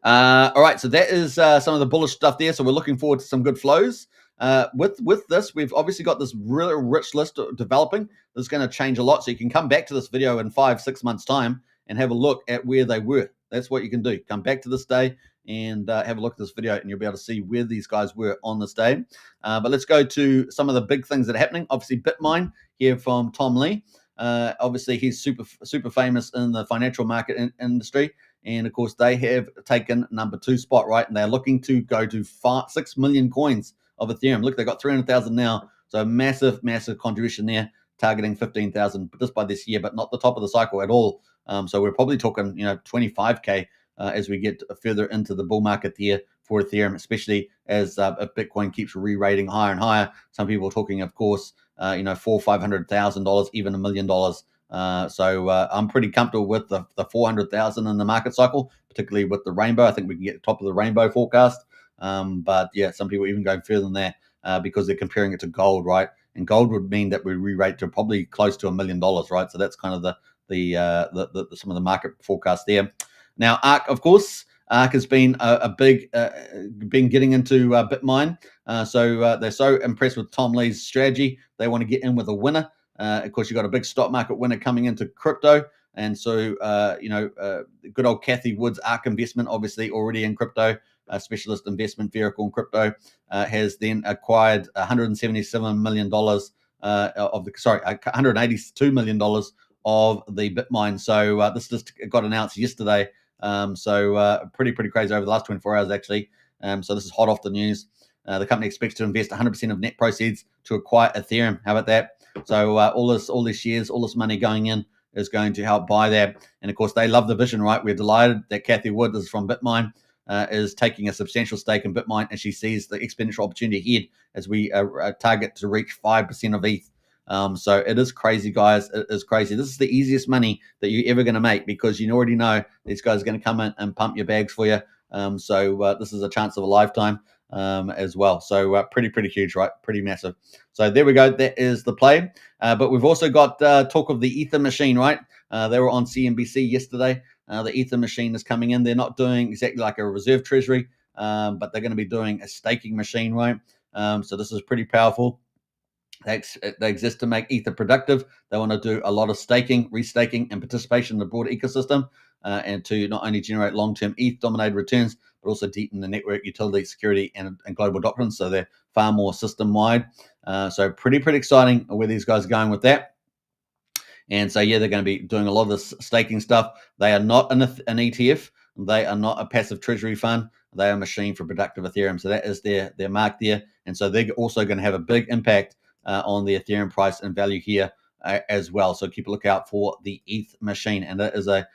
All right, so that is some of the bullish stuff there. So we're looking forward to some good flows. With this, we've obviously got this really rich list developing. This is going to change a lot. So you can come back to this video in 5-6 months' time and have a look at where they were. That's what you can do. Come back to this day and have a look at this video, and you'll be able to see where these guys were on this day. But let's go to some of the big things that are happening. Obviously, Bitmine here from Tom Lee. Obviously, he's super famous in the financial market industry. And of course, they have taken number 2 spot, right? And they're looking to go to 6 million coins of Ethereum. Look, they got 300,000 now. So massive contribution there, targeting 15,000 just by this year, but not the top of the cycle at all. So we're probably talking, 25K as we get further into the bull market here for Ethereum, especially as Bitcoin keeps re-rating higher and higher. Some people are talking, of course, $400,000-$500,000, even $1 million. So I'm pretty comfortable with the 400,000 in the market cycle, particularly with the rainbow. I think we can get the top of the rainbow forecast. But yeah, some people even going further than that because they're comparing it to gold, right? And gold would mean that we re-rate to probably close to $1 million, right? So that's kind of the some of the market forecast there. Now, ARK, of course, ARK has been a big been getting into Bitmine. So they're so impressed with Tom Lee's strategy. They want to get in with a winner. Of course, you've got a big stock market winner coming into crypto. And so, good old Kathy Wood's ARK investment, obviously already in crypto, a specialist investment vehicle in crypto, has then acquired $177 million $182 million of the Bitmine. So this just got announced yesterday. So pretty crazy over the last 24 hours, actually. So this is hot off the news. The company expects to invest 100% of net proceeds to acquire Ethereum. How about that? So all this shares, all this money going in is going to help buy that. And of course, they love the vision, right? We're delighted that Kathy Wood is from Bitmine, is taking a substantial stake in Bitmine, and she sees the exponential opportunity ahead as we target to reach 5% of ETH. So it is crazy, guys. It is crazy. This is the easiest money that you're ever going to make because you already know these guys are going to come in and pump your bags for you. So this is a chance of a lifetime as well. So pretty huge, right? Pretty massive. So there we go. That is the play. But we've also got talk of the Ether machine, right? They were on CNBC yesterday. The Ether machine is coming in. They're not doing exactly like a reserve treasury, but they're going to be doing a staking machine, right? So this is pretty powerful. They exist to make Ether productive. They want to do a lot of staking, restaking, and participation in the broader ecosystem, and to not only generate long-term ETH-dominated returns, but also deepen the network utility, security, and global adoption. So they're far more system-wide. So pretty exciting where these guys are going with that. And so, yeah, they're going to be doing a lot of this staking stuff. They are not an ETF. They are not a passive treasury fund. They are a machine for productive Ethereum. So that is their mark there. And so they're also going to have a big impact on the Ethereum price and value here as well. So keep a lookout for the ETH machine. And that is a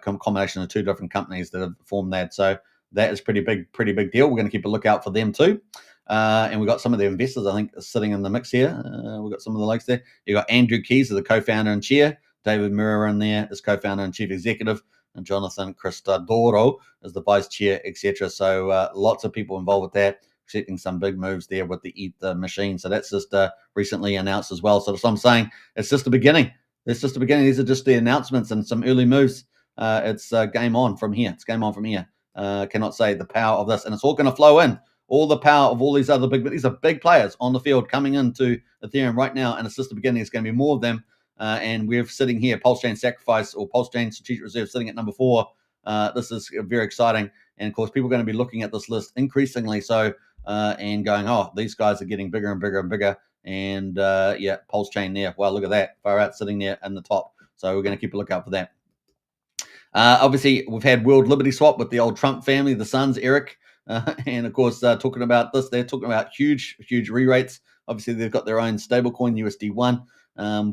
combination of 2 different companies that have formed that. So that is pretty big deal. We're going to keep a lookout for them too. And we've got some of the investors, I think, sitting in the mix here. We've got some of the likes there. You've got Andrew Keys, the co-founder and chair. David Mirror in there is co-founder and chief executive. And Jonathan Cristodoro is the vice chair, etc. So lots of people involved with that, setting some big moves there with the Ether machine. So that's just recently announced as well. So that's what I'm saying. It's just the beginning. It's just the beginning. These are just the announcements and some early moves. It's game on from here. It's game on from here. Cannot say the power of this. And it's all going to flow in. All the power of all these other these are big players on the field coming into Ethereum right now. And it's just the beginning. It's going to be more of them. And we're sitting here, PulseChain Sacrifice or PulseChain Strategic Reserve sitting at number 4. This is very exciting. And of course, people are going to be looking at this list increasingly so and going, oh, these guys are getting bigger and bigger and bigger. And yeah, PulseChain there. Wow, look at that. Far out sitting there in the top. So we're going to keep a lookout for that. Obviously, we've had World Liberty Swap with the old Trump family, the sons, Eric. And of course, talking about this, they're talking about huge re-rates. Obviously, they've got their own stablecoin, USD1.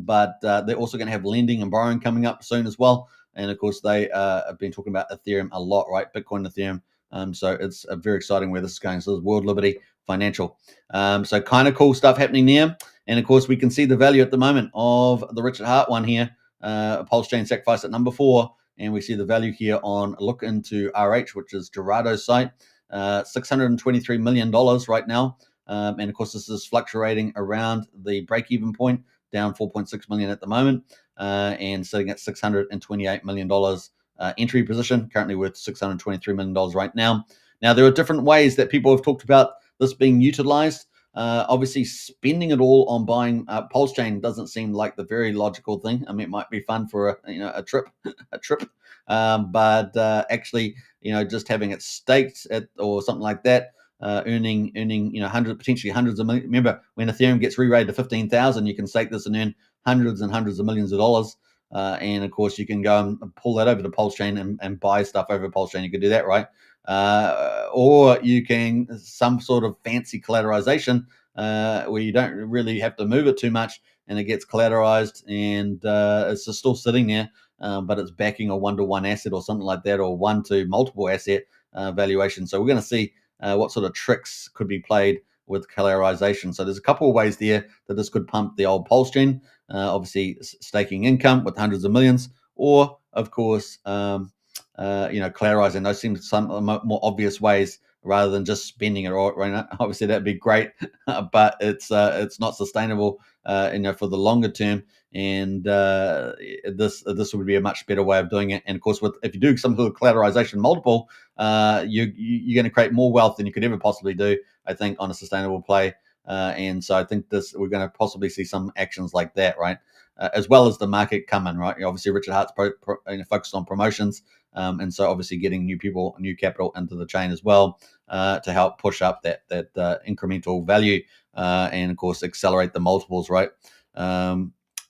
But they're also going to have lending and borrowing coming up soon as well. And of course, they have been talking about Ethereum a lot, right? Bitcoin, Ethereum. So it's very exciting where this is going. So this is World Liberty Financial. So kind of cool stuff happening there. And of course, we can see the value at the moment of the Richard Hart one here, PulseChain Sacrifice at number 4. And we see the value here on look into RH, which is Gerado's site, $623 million right now. And of course, this is fluctuating around the break-even point, down 4.6 million at the moment, and sitting at $628 million entry position, currently worth $623 million right now. Now, there are different ways that people have talked about this being utilized. Obviously, spending it all on buying PulseChain doesn't seem like the very logical thing. I mean, it might be fun for a trip, but actually, just having it staked at or something like that, earning potentially hundreds of millions. Remember, when Ethereum gets re-rated to 15,000, you can stake this and earn hundreds and hundreds of millions of dollars. And of course, you can go and pull that over to PulseChain and buy stuff over PulseChain. You could do that, right? Or you can some sort of fancy collateralization where you don't really have to move it too much, and it gets collateralized, and it's just still sitting there, but it's backing a one-to-one asset or something like that, or one to multiple asset valuation. So we're going to see what sort of tricks could be played with collateralization. So there's a couple of ways there that this could pump the old PulseChain. Obviously, staking income with hundreds of millions, or of course, collateralizing. Those seem some more obvious ways rather than just spending it. Right? Obviously, that'd be great, but it's not sustainable, for the longer term. And this would be a much better way of doing it. And of course, if you do some sort of collateralization multiple, you're going to create more wealth than you could ever possibly do, I think, on a sustainable play. And so I think we're going to possibly see some actions like that, right? As well as the market coming, right? Obviously, Richard Hart's focused on promotions, and so obviously getting new capital into the chain as well to help push up that incremental value, and of course accelerate the multiples, right?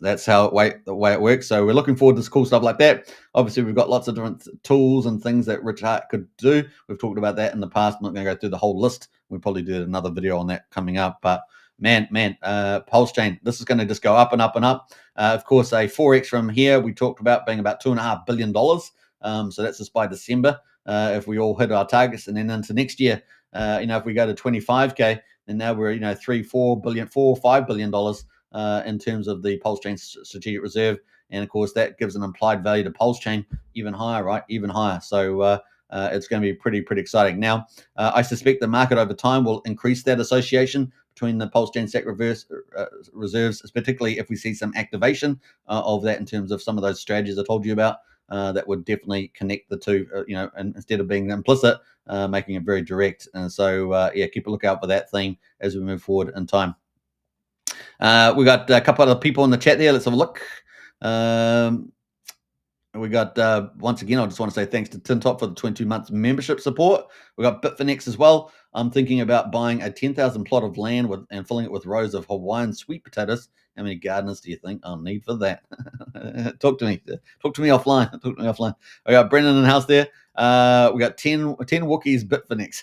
That's the way it works. So we're looking forward to cool stuff like that. Obviously, we've got lots of different tools and things that Richard Hart could do. We've talked about that in the past. I'm not going to go through the whole list. We'll probably do another video on that coming up. But man, PulseChain, this is going to just go up and up and up. Of course, a 4x from here, we talked about being about $2.5 billion. So that's just by December. If we all hit our targets, and then into next year, if we go to 25K, then now we're, $4 or $5 billion in terms of the PulseChain strategic reserve. And of course, that gives an implied value to PulseChain even higher, right? Even higher. So it's going to be pretty exciting. Now, I suspect the market over time will increase that association between the PulseChain stack reserves, particularly if we see some activation of that in terms of some of those strategies I told you about. That would definitely connect the two, and instead of being implicit, making it very direct. And so, keep a lookout for that theme as we move forward in time. We got a couple of people in the chat there. Let's have a look. We got, once again, I just want to say thanks to Tintop for the 22 months membership support. We got Bitfinex as well. I'm thinking about buying a 10,000 plot of land and filling it with rows of Hawaiian sweet potatoes. How many gardeners do you think I'll need for that? Talk to me offline. We got Brendan in the house there. We got 10 Wookiees Bitfinex.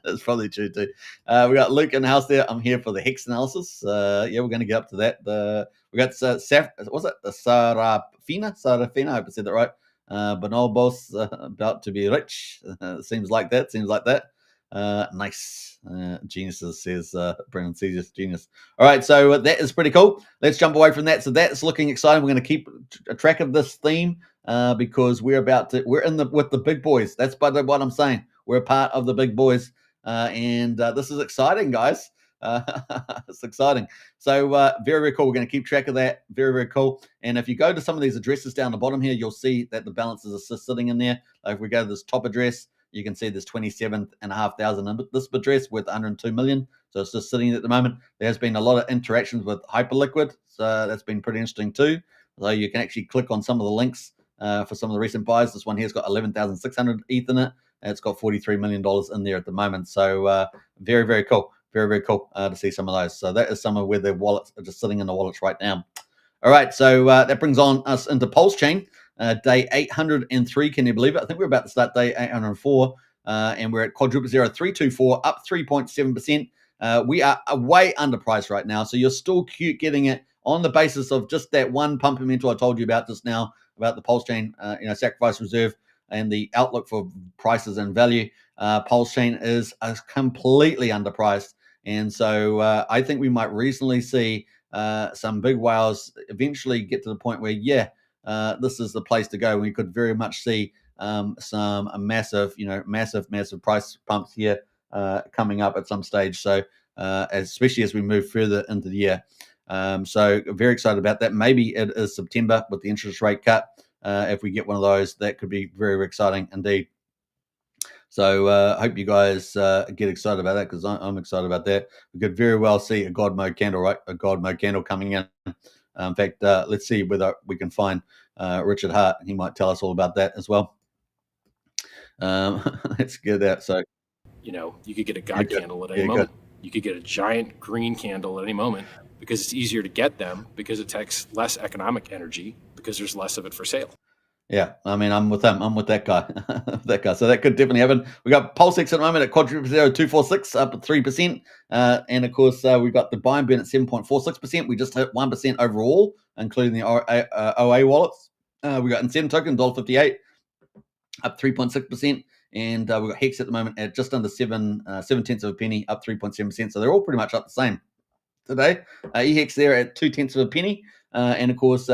That's probably true too. We got Luke in the house there. I'm here for the hex analysis. We're going to get up to that. We got Sarafina. I hope I said that right. Bonobos about to be rich. Seems like that. Nice. Geniuses, says Brendan Caesar's genius. All right, so that is pretty cool. Let's jump away from that. So that's looking exciting. We're going to keep track of this theme because we're with the big boys. That's what I'm saying. We're a part of the big boys, and this is exciting, guys. It's exciting. So very, very cool. We're going to keep track of that. Very, very cool. And if you go to some of these addresses down the bottom here, you'll see that the balances are still sitting in there. Like if we go to this top address, you can see there's 27,500 in this address worth 102 million. So it's just sitting at the moment. There's been a lot of interactions with Hyperliquid. So that's been pretty interesting too. So you can actually click on some of the links for some of the recent buys. This one here's got 11,600 ETH in it. And it's got $43 million in there at the moment. So very, very cool. Very, very cool to see some of those. So that is some of where their wallets are just sitting in the wallets right now. All right, so that brings us into PulseChain, day 803. Can you believe it? I think we're about to start day 804, and we're at quadruple 0324, up 3.7%. We are way underpriced right now, so you're still cute getting it on the basis of just that one fundamental I told you about just now about the PulseChain, sacrifice reserve and the outlook for prices and value. PulseChain is completely underpriced. And so I think we might reasonably see some big whales eventually get to the point where, this is the place to go. We could very much see some massive price pumps here coming up at some stage. So especially as we move further into the year. So very excited about that. Maybe it is September with the interest rate cut. If we get one of those, that could be very, very exciting indeed. So I hope you guys get excited about that because I'm excited about that. We could very well see a God mode candle, right? A God mode candle coming in. In fact, let's see whether we can find Richard Hart. He might tell us all about that as well. Let's get that. So you could get a God candle at any moment. You could get a giant green candle at any moment because it's easier to get them because it takes less economic energy because there's less of it for sale. Yeah, I mean, I'm with him. I'm with that guy. So that could definitely happen. We got PulseX at the moment at quadruple 0246, up at 3%. And of course, we've got the buying bin at 7.46%. We just hit 1% overall, including the OA wallets. We got incentive token, $1.58, up 3.6%. And we've got Hex at the moment at just under 7 tenths of a penny, up 3.7%. So they're all pretty much up the same today. EHEX there at 2 tenths of a penny. And of course,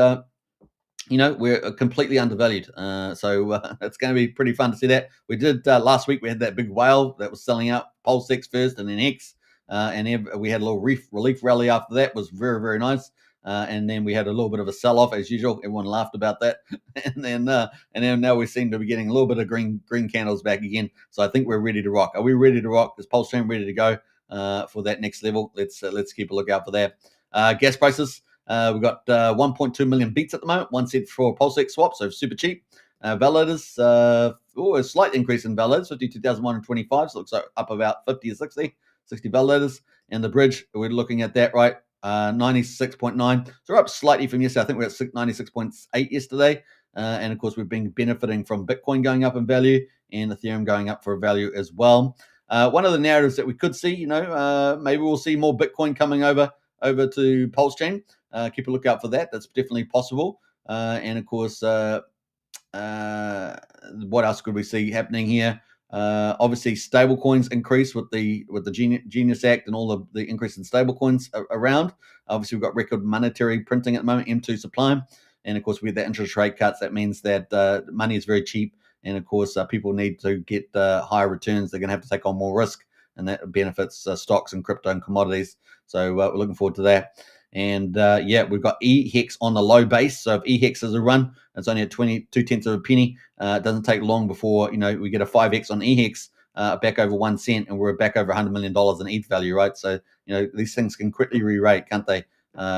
we're completely undervalued. So it's going to be pretty fun to see that. We did last week, we had that big whale that was selling out PulseX first and then X. And we had a little relief rally after that. It was very, very nice. And then we had a little bit of a sell-off as usual. Everyone laughed about that. and then now we seem to be getting a little bit of green candles back again. So I think we're ready to rock. Are we ready to rock? Is PulseChain ready to go for that next level? Let's keep a lookout for that. Gas prices. We've got 1.2 million beats at the moment, 1 cent for PulseX swap, so super cheap. Validators, a slight increase in validators, 52,125, so it looks like up about 50 or 60 validators. And the bridge, we're looking at that, right? 96.9. So we're up slightly from yesterday. I think we're at 96.8 yesterday. And of course, we've been benefiting from Bitcoin going up in value and Ethereum going up for value as well. One of the narratives that we could see, maybe we'll see more Bitcoin coming over to PulseChain. Keep a lookout for that. That's definitely possible. And of course, what else could we see happening here? Obviously, stablecoins increase with the Genius Act and all the increase in stablecoins around. Obviously, we've got record monetary printing at the moment, M2 supply. And of course, with the interest rate cuts, that means that money is very cheap. And of course, people need to get higher returns. They're going to have to take on more risk, and that benefits stocks and crypto and commodities. So we're looking forward to that. And we've got EHEX on the low base. So if EHEX is a run, it's only at 22 tenths of a penny. It doesn't take long before we get a 5x on EHEX back over 1 cent, and we're back over $100 million in ETH value, right? So these things can quickly re-rate, can't they?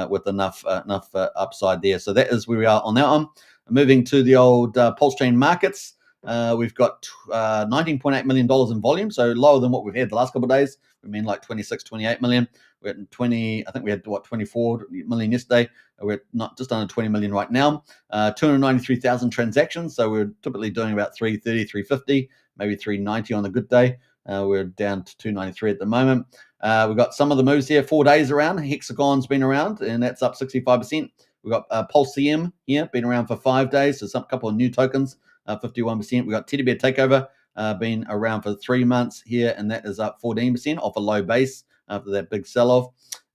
With enough upside there. So that is where we are on that one. Moving to the old PulseChain markets. We've got $19.8 million in volume, so lower than what we've had the last couple of days. We mean like 26, 28 million. We're at 20, I think we had 24 million yesterday. We're at just under 20 million right now. 293,000 transactions, so we're typically doing about 330, 350, maybe 390 on a good day. We're down to 293 at the moment. We've got some of the moves here, 4 days around. Hexagon's been around, and that's up 65%. We've got PulseCM here, been around for 5 days, so some couple of new tokens, 51%. We've got Teddy Bear Takeover, been around for 3 months here, and that is up 14% off a low base after that big sell-off.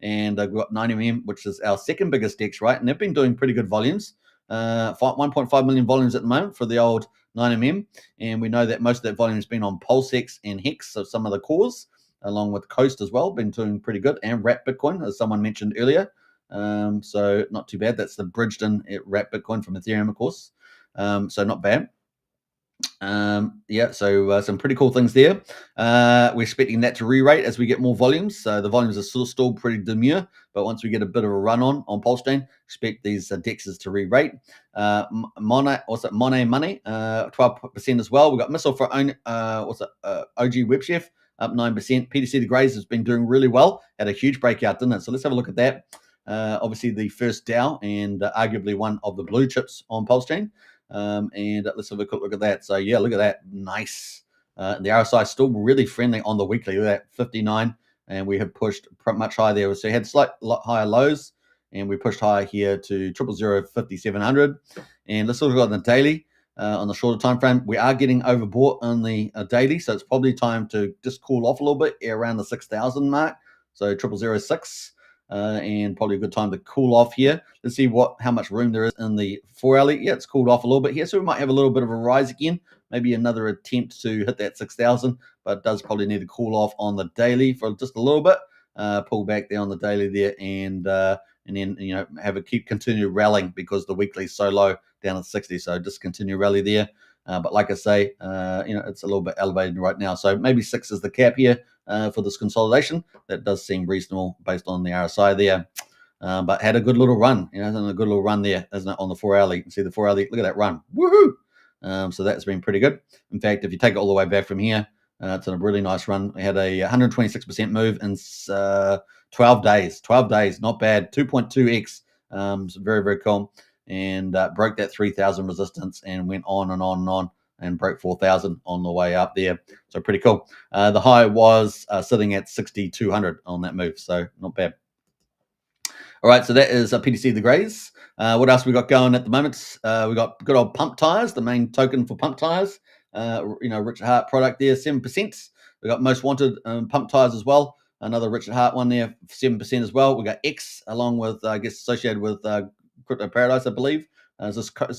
And we've got 90mm, which is our second biggest DEX, right? And they've been doing pretty good volumes. 1.5 million volumes at the moment for the old 90mm. And we know that most of that volume has been on PulseX and Hex, so some of the cores, along with Coast as well, been doing pretty good. And Wrap Bitcoin, as someone mentioned earlier. So not too bad. That's the bridged in Wrap Bitcoin from Ethereum, of course. So not bad. So some pretty cool things there. We're expecting that to re-rate as we get more volumes. So the volumes are still pretty demure, but once we get a bit of a run on PulseChain, expect these DEXs to re-rate. Monet Money, 12% as well. We've got Missile for OG WebChef, up 9%. PTC the Grays has been doing really well. Had a huge breakout, didn't it? So let's have a look at that. Obviously the first DAO and arguably one of the blue chips on PulseChain. And let's have a quick look at that. So yeah, look at that. Nice. The RSI is still really friendly on the weekly. Look at that, 59. And we have pushed much higher there. So we had slight higher lows, and we pushed higher here to 5,700. And let's look at the daily. On the shorter time frame, we are getting overbought on the daily, so it's probably time to just cool off a little bit around the 6,000 mark. So 0.006. And probably a good time to cool off here. Let's see how much room there is in the 4 hourly. Yeah, it's cooled off a little bit here, so we might have a little bit of a rise again. Maybe another attempt to hit that 6,000, but it does probably need to cool off on the daily for just a little bit. Pull back there on the daily there, and then have a continue rallying because the weekly is so low down at 60. So just continue rally there. But like I say, it's a little bit elevated right now. So maybe 6 is the cap here for this consolidation. That does seem reasonable based on the RSI there. But had a good little run, a good little run there, isn't it, on the 4 hourly? You can see the 4 hourly, look at that run. Woohoo! So that's been pretty good. In fact, if you take it all the way back from here, it's a really nice run. We had a 126% move in 12 days. 12 days, not bad. 2.2x. So very, very cool. And broke that 3,000 resistance and went on and on and on and broke 4,000 on the way up there. So pretty cool. The high was sitting at 6,200 on that move. So not bad. All right, so that is PTC the Greys. What else we got going at the moment? We got good old pump tires, the main token for pump tires. Richard Hart product there, 7%. We got most wanted pump tires as well. Another Richard Hart one there, 7% as well. We got X along with, I guess, associated with Crypto Paradise, I believe. Is this Coach?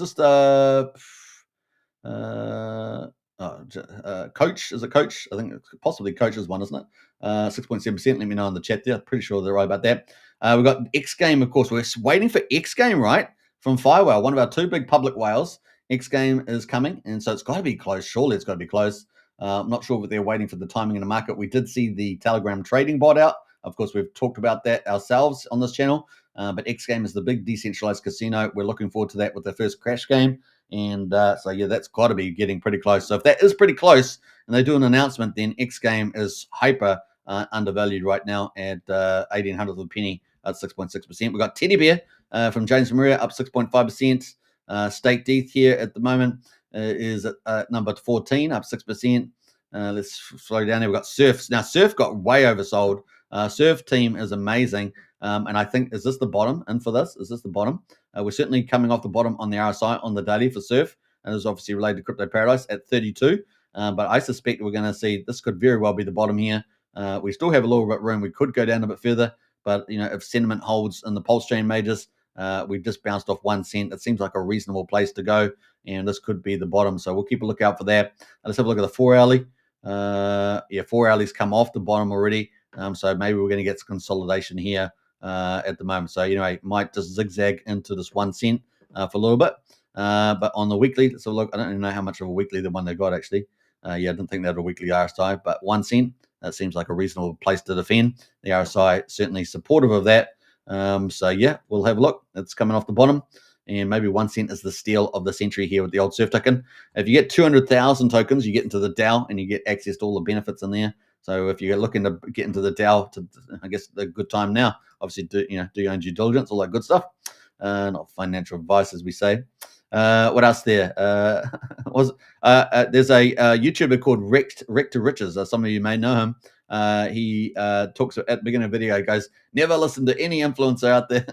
Is it Coach? I think it's possibly Coach's one, isn't it? 6.7%. Let me know in the chat there. Pretty sure they're right about that. We've got X Game, of course. We're waiting for X Game, right? From Firewhale, one of our two big public whales. X Game is coming, and so it's got to be close. Surely it's got to be close. I'm not sure if they're waiting for the timing in the market. We did see the Telegram trading bot out. Of course, we've talked about that ourselves on this channel. But X Game is the big decentralized casino. We're looking forward to that with the first crash game. And so, yeah, that's got to be getting pretty close. So if that is pretty close and they do an announcement, then X Game is hyper undervalued right now at 1,800 of a penny at 6.6%. We've got Teddy Bear from James Maria up 6.5%. Staked ETH here at the moment is at number 14, up 6%. Let's slow down here. We've got Surf. Now, Surf got way oversold. Surf team is amazing. And I think, is this the bottom? And for this, is this the bottom? We're certainly coming off the bottom on the RSI on the daily for Surf. And it's obviously related to Crypto Paradise at 32. But I suspect we're going to see this could very well be the bottom here. We still have a little bit of room. We could go down a bit further. But, if sentiment holds in the PulseChain majors, we've just bounced off 1 cent. It seems like a reasonable place to go. And this could be the bottom. So we'll keep a lookout for that. Let's have a look at the 4 hourly. 4 hourly's come off the bottom already. So maybe we're going to get some consolidation here at the moment. So, it might just zigzag into this 1 cent for a little bit. But on the weekly, let's have a look. I don't even know how much of a weekly the one they got, actually. I didn't think they had a weekly RSI, but 1 cent, that seems like a reasonable place to defend. The RSI certainly supportive of that. So, yeah, we'll have a look. It's coming off the bottom. And maybe 1 cent is the steal of the century here with the old Surf token. If you get 200,000 tokens, you get into the DAO and you get access to all the benefits in there. So if you're looking to get into the DAO, I guess the good time now. Obviously, do your own due diligence, all that good stuff. Not financial advice, as we say. What else there? There's a YouTuber called Rick to Riches. Some of you may know him. He talks at the beginning of the video. He goes, "Never listen to any influencer out there."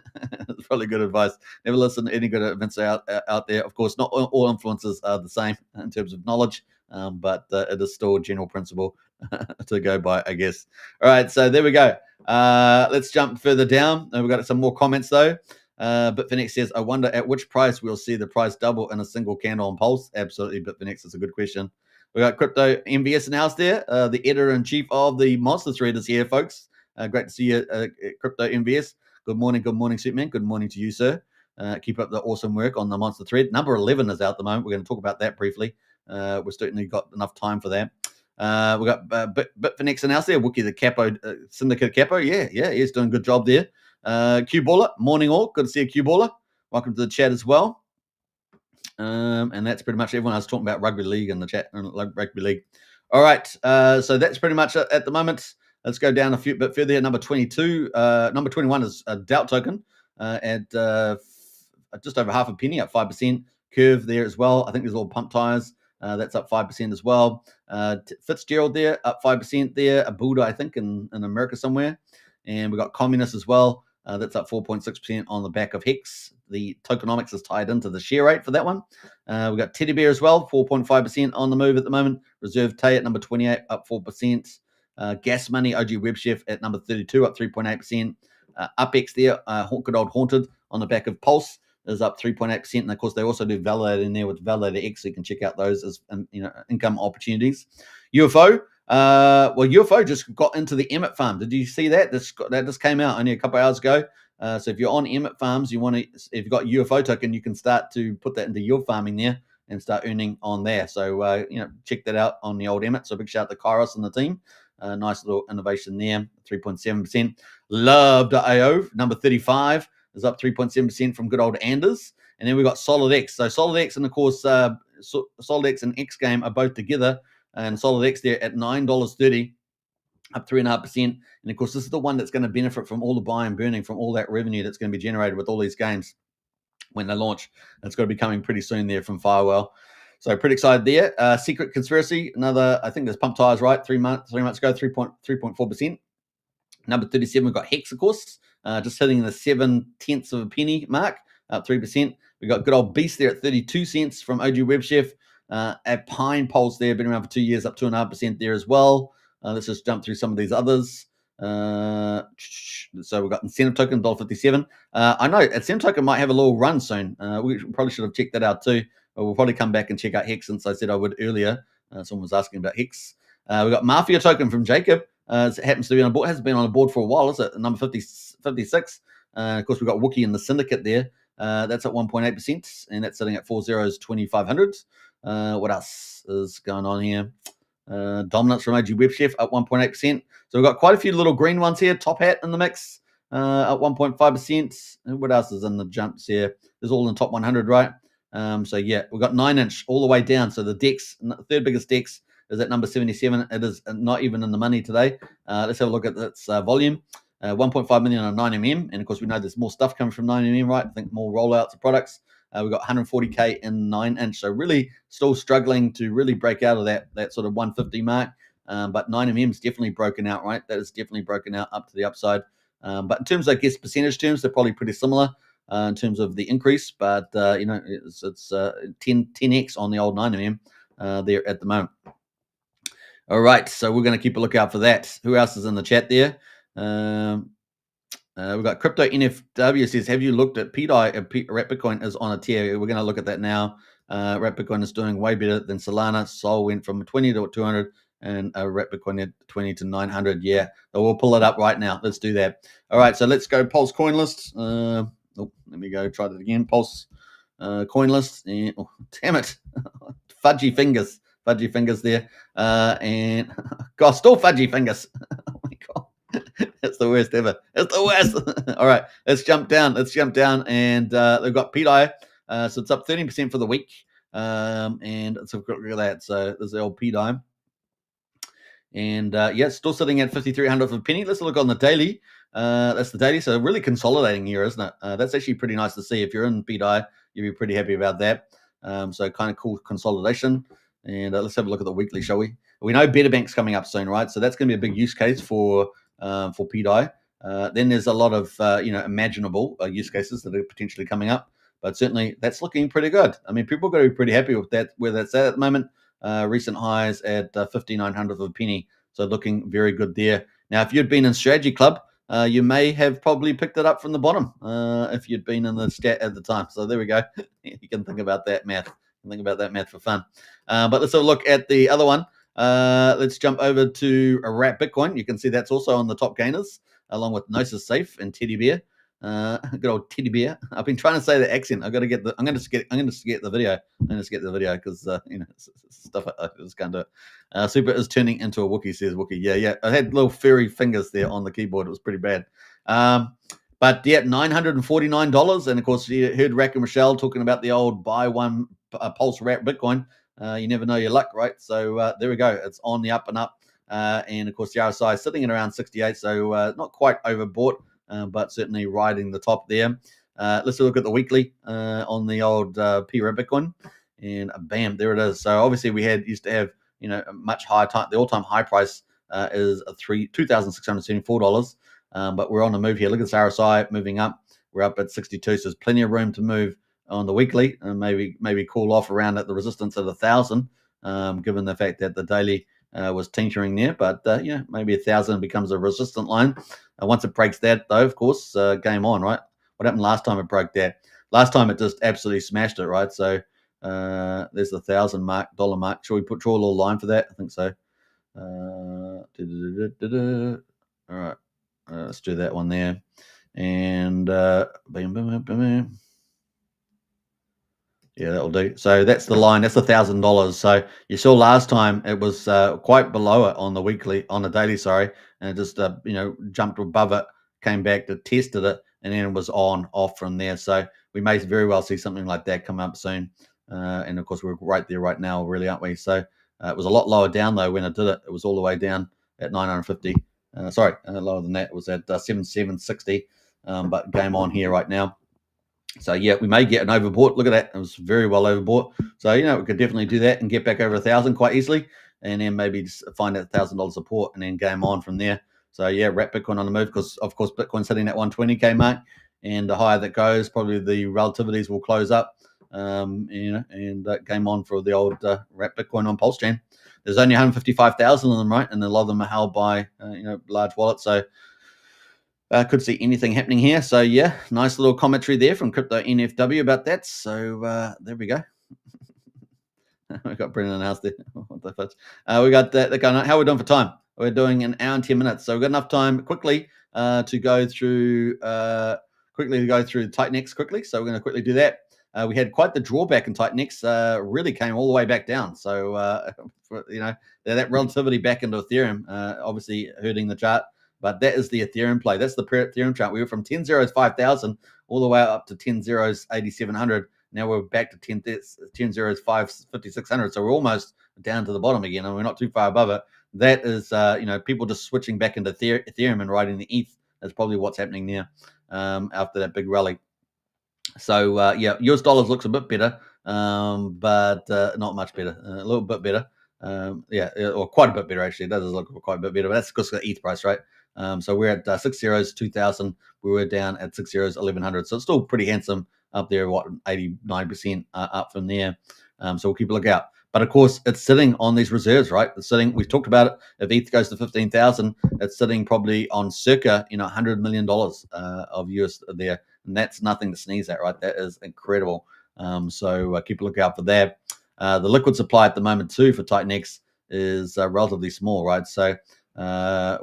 It's probably good advice. Never listen to any good influencer out there. Of course, not all influencers are the same in terms of knowledge, but it is still a general principle to go by, I guess. All right, so there we go. Let's jump further down. We've got some more comments though. Bitfinex says, "I wonder at which price we'll see the price double in a single candle on Pulse." Absolutely, Bitfinex is a good question. We got Crypto MVS in the house there. The editor-in-chief of the Monster Thread is here, folks. Great to see you, Crypto MVS. Good morning, Superman. Good morning to you, sir. Keep up the awesome work on the Monster Thread. Number 11 is out at the moment. We're going to talk about that briefly. We've certainly got enough time for that. We got Bitfinex in the house there. Wookie the Capo, Syndicate Capo. Yeah, he's doing a good job there. Q Baller, morning all. Good to see you, Q Baller. Welcome to the chat as well. And that's pretty much everyone. I was talking about rugby league in the chat, rugby league. All right, so that's pretty much it at the moment. Let's go down a few bit further. Number 22, number 21 is a Doubt token at just over half a penny, up 5%. Curve there as well. I think there's all pump tires. That's up 5% as well. Fitzgerald there, up 5% there. A Buddha, I think, in America somewhere. And we've got Communist as well. That's up 4.6% on the back of Hex. The tokenomics is tied into the share rate for that one. We've got Teddy Bear as well, 4.5% on the move at the moment. Reserve Tay at number 28, up 4%. Gas Money, OG Web Chef at number 32, up 3.8%. UpX there, good old Haunted on the back of Pulse is up 3.8%. And of course, they also do Validator in there with Validator X, so you can check out those as income opportunities. UFO. UFO just got into the Emmet farm. Did you see that? That just came out only a couple hours ago. So if you're on Emmet farms, if you've got UFO token, you can start to put that into your farming there and start earning on there. So check that out on the old Emmet. So big shout out to Kairos and the team. Nice little innovation there. 3.7%. Love.io number 35 is up 3.7% from good old Anders. And then we've got SolidX. So SolidX, and of course, SolidX and X Game are both together, and SolidX there at $9.30, up 3.5%. And of course, this is the one that's going to benefit from all the buy and burning, from all that revenue that's going to be generated with all these games when they launch. It's going to be coming pretty soon there from Firewall. So pretty excited there. Secret Conspiracy, another, I think there's Pump Tires, right? 3 months ago, 3.4%. Number 37, we've got Hex, of course, just hitting the 7/10 of a penny mark, up 3%. We've got good old Beast there at 32 cents from OG Web Chef. At Pine Pulse there, been around for 2 years, up 2.5% there as well. Let's just jump through some of these others. So we've got Incentive Token, $1.57. I know Incentive Token might have a little run soon. We probably should have checked that out too. But we'll probably come back and check out Hex, since I said I would earlier. Someone was asking about Hex. We've got Mafia Token from Jacob. It happens to be on a board. Hasn't been on a board for a while, is it? Number 56. Of course, we've got Wookie in the Syndicate there. That's at 1.8%, and that's sitting at 2,500. What else is going on here? Dominance from OG Web Chef up 1.8%. So we've got quite a few little green ones here. Top Hat in the mix, up 1.5%. And what else is in the jumps here? There's all in the top 100, right? So yeah, we've got 9-inch all the way down. So the Dex, third biggest Dex, is at number 77. It is not even in the money today. Let's have a look at its volume. 1.5 million on 9mm. And of course, we know there's more stuff coming from 9mm, right? I think more rollouts of products. We've got 140K in 9-inch. So really still struggling to really break out of that sort of 150 mark. But 9mm is definitely broken out, right? That is definitely broken out up to the upside. But in terms of, I guess, percentage terms, they're probably pretty similar in terms of the increase. But, it's 10x on the old 9mm there at the moment. All right, so we're going to keep a lookout for that. Who else is in the chat there? We've got Crypto NFW says, have you looked at PDI? Rat Bitcoin is on a tear. We're going to look at that now. Rat Bitcoin is doing way better than Solana. Sol went from 20 to 200, and Rat Bitcoin at 20 to 900. Yeah, so we'll pull it up right now. Let's do that. All right, so let's go Pulse coin list. Let me go try that again. Pulse coin list. And, damn it. Fudgy fingers there. And God, still fudgy fingers. Oh my God. It's the worst ever. It's the worst. All right, let's jump down. And they've got PDI. So it's up 13% for the week. And so look at that. So there's the old PDI. And yeah, it's still sitting at 5,300 for a penny. Let's look on the daily. That's the daily. So really consolidating here, isn't it? That's actually pretty nice to see. If you're in PDI, you'll be pretty happy about that. So kind of cool consolidation. And let's have a look at the weekly, shall we? We know Better Bank's coming up soon, right? So that's going to be a big use case for PDI. Then there's a lot of imaginable use cases that are potentially coming up, but certainly that's looking pretty good. I mean, people are going to be pretty happy with that, where that's at the moment. Recent highs at 5,900 of a penny, so looking very good there. Now, if you'd been in Strategy Club, you may have probably picked it up from the bottom if you'd been in the stat at the time. So there we go. You can think about that math. For fun. But let's have a look at the other one. Let's jump over to a Rat Bitcoin. You can see that's also on the top gainers, along with Gnosis Safe and Teddy Bear. Good old Teddy Bear. I've been trying to say the accent. I'm going to get the video. I'm going to get the video because stuff I just can't do it. Super is turning into a Wookiee, says Wookiee. Yeah. I had little furry fingers there on the keyboard. It was pretty bad. But yeah, $949. And of course, you heard Rack and Michelle talking about the old buy one Pulse Rat Bitcoin. You never know your luck, right? So there we go. It's on the up and up. And of course, the RSI is sitting at around 68. So not quite overbought, but certainly riding the top there. Let's look at the weekly on the old P Rat Bitcoin. And bam, there it is. So obviously we used to have, a much higher time. The all-time high price is $2,674. But we're on the move here. Look at this RSI moving up. We're up at 62, so there's plenty of room to move on the weekly, and maybe cool off around at the resistance of 1,000, given the fact that the daily was tinkering there. But maybe 1,000 becomes a resistant line. Once it breaks that, though, of course, game on, right? What happened last time it broke that? Last time it just absolutely smashed it, right? So there's the $1,000 dollar mark. Shall we draw a little line for that? I think so. All right. Let's do that one there. And yeah, that'll do. So that's the line. That's $1,000. So you saw last time it was quite below it on the daily, sorry, and it just jumped above it, came back to tested it, and then it was off from there. So we may very well see something like that come up soon. And of course, we're right there right now, really, aren't we? So it was a lot lower down, though, when I did it. It was all the way down at 950. Lower than that. It was at 7760. But game on here right now. So yeah, we may get an overbought. Look at that; it was very well overbought. So we could definitely do that and get back over 1,000 quite easily, and then maybe just find that $1,000 support and then game on from there. So yeah, wrap Bitcoin on the move because of course Bitcoin's hitting that 120K mark, and the higher that goes, probably the relativities will close up. And game on for the old wrap Bitcoin on PulseChain. There's only 155,000 of them, right, and a lot of them are held by large wallets. So. Could see anything happening here. So, yeah, nice little commentary there from Crypto NFW about that. So, there we go. We got Brendan in the house there. What the fudge? We got that going on. How are we doing for time? We're doing an hour and 10 minutes. So, we've got enough time quickly to go through Titanx quickly. So, we're going to quickly do that. We had quite the drawback in Titanx. Really came all the way back down. So, that relativity back into Ethereum, obviously hurting the chart. But that is the Ethereum play. That's the Ethereum chart. We were from 10 zeros 5,000 all the way up to 10 zeros 8,700. Now we're back to 10 zeros 5,600. So we're almost down to the bottom again, and we're not too far above it. That is, people just switching back into Ethereum and riding the ETH. That's probably what's happening now after that big rally. So US dollars looks a bit better, but not much better. A little bit better. Or quite a bit better actually. It does look quite a bit better, but that's because of the ETH price, right? So we're at 6 zeros 2,000. We were down at 6 zeros 1,100. So it's still pretty handsome up there. 89% up from there. So we'll keep a lookout. But of course, it's sitting on these reserves, right? It's sitting. We've talked about it. If ETH goes to 15,000, it's sitting probably on circa $100 million of US there, and that's nothing to sneeze at, right? That is incredible. So keep a lookout for that. The liquid supply at the moment too for Titanx is relatively small, right? So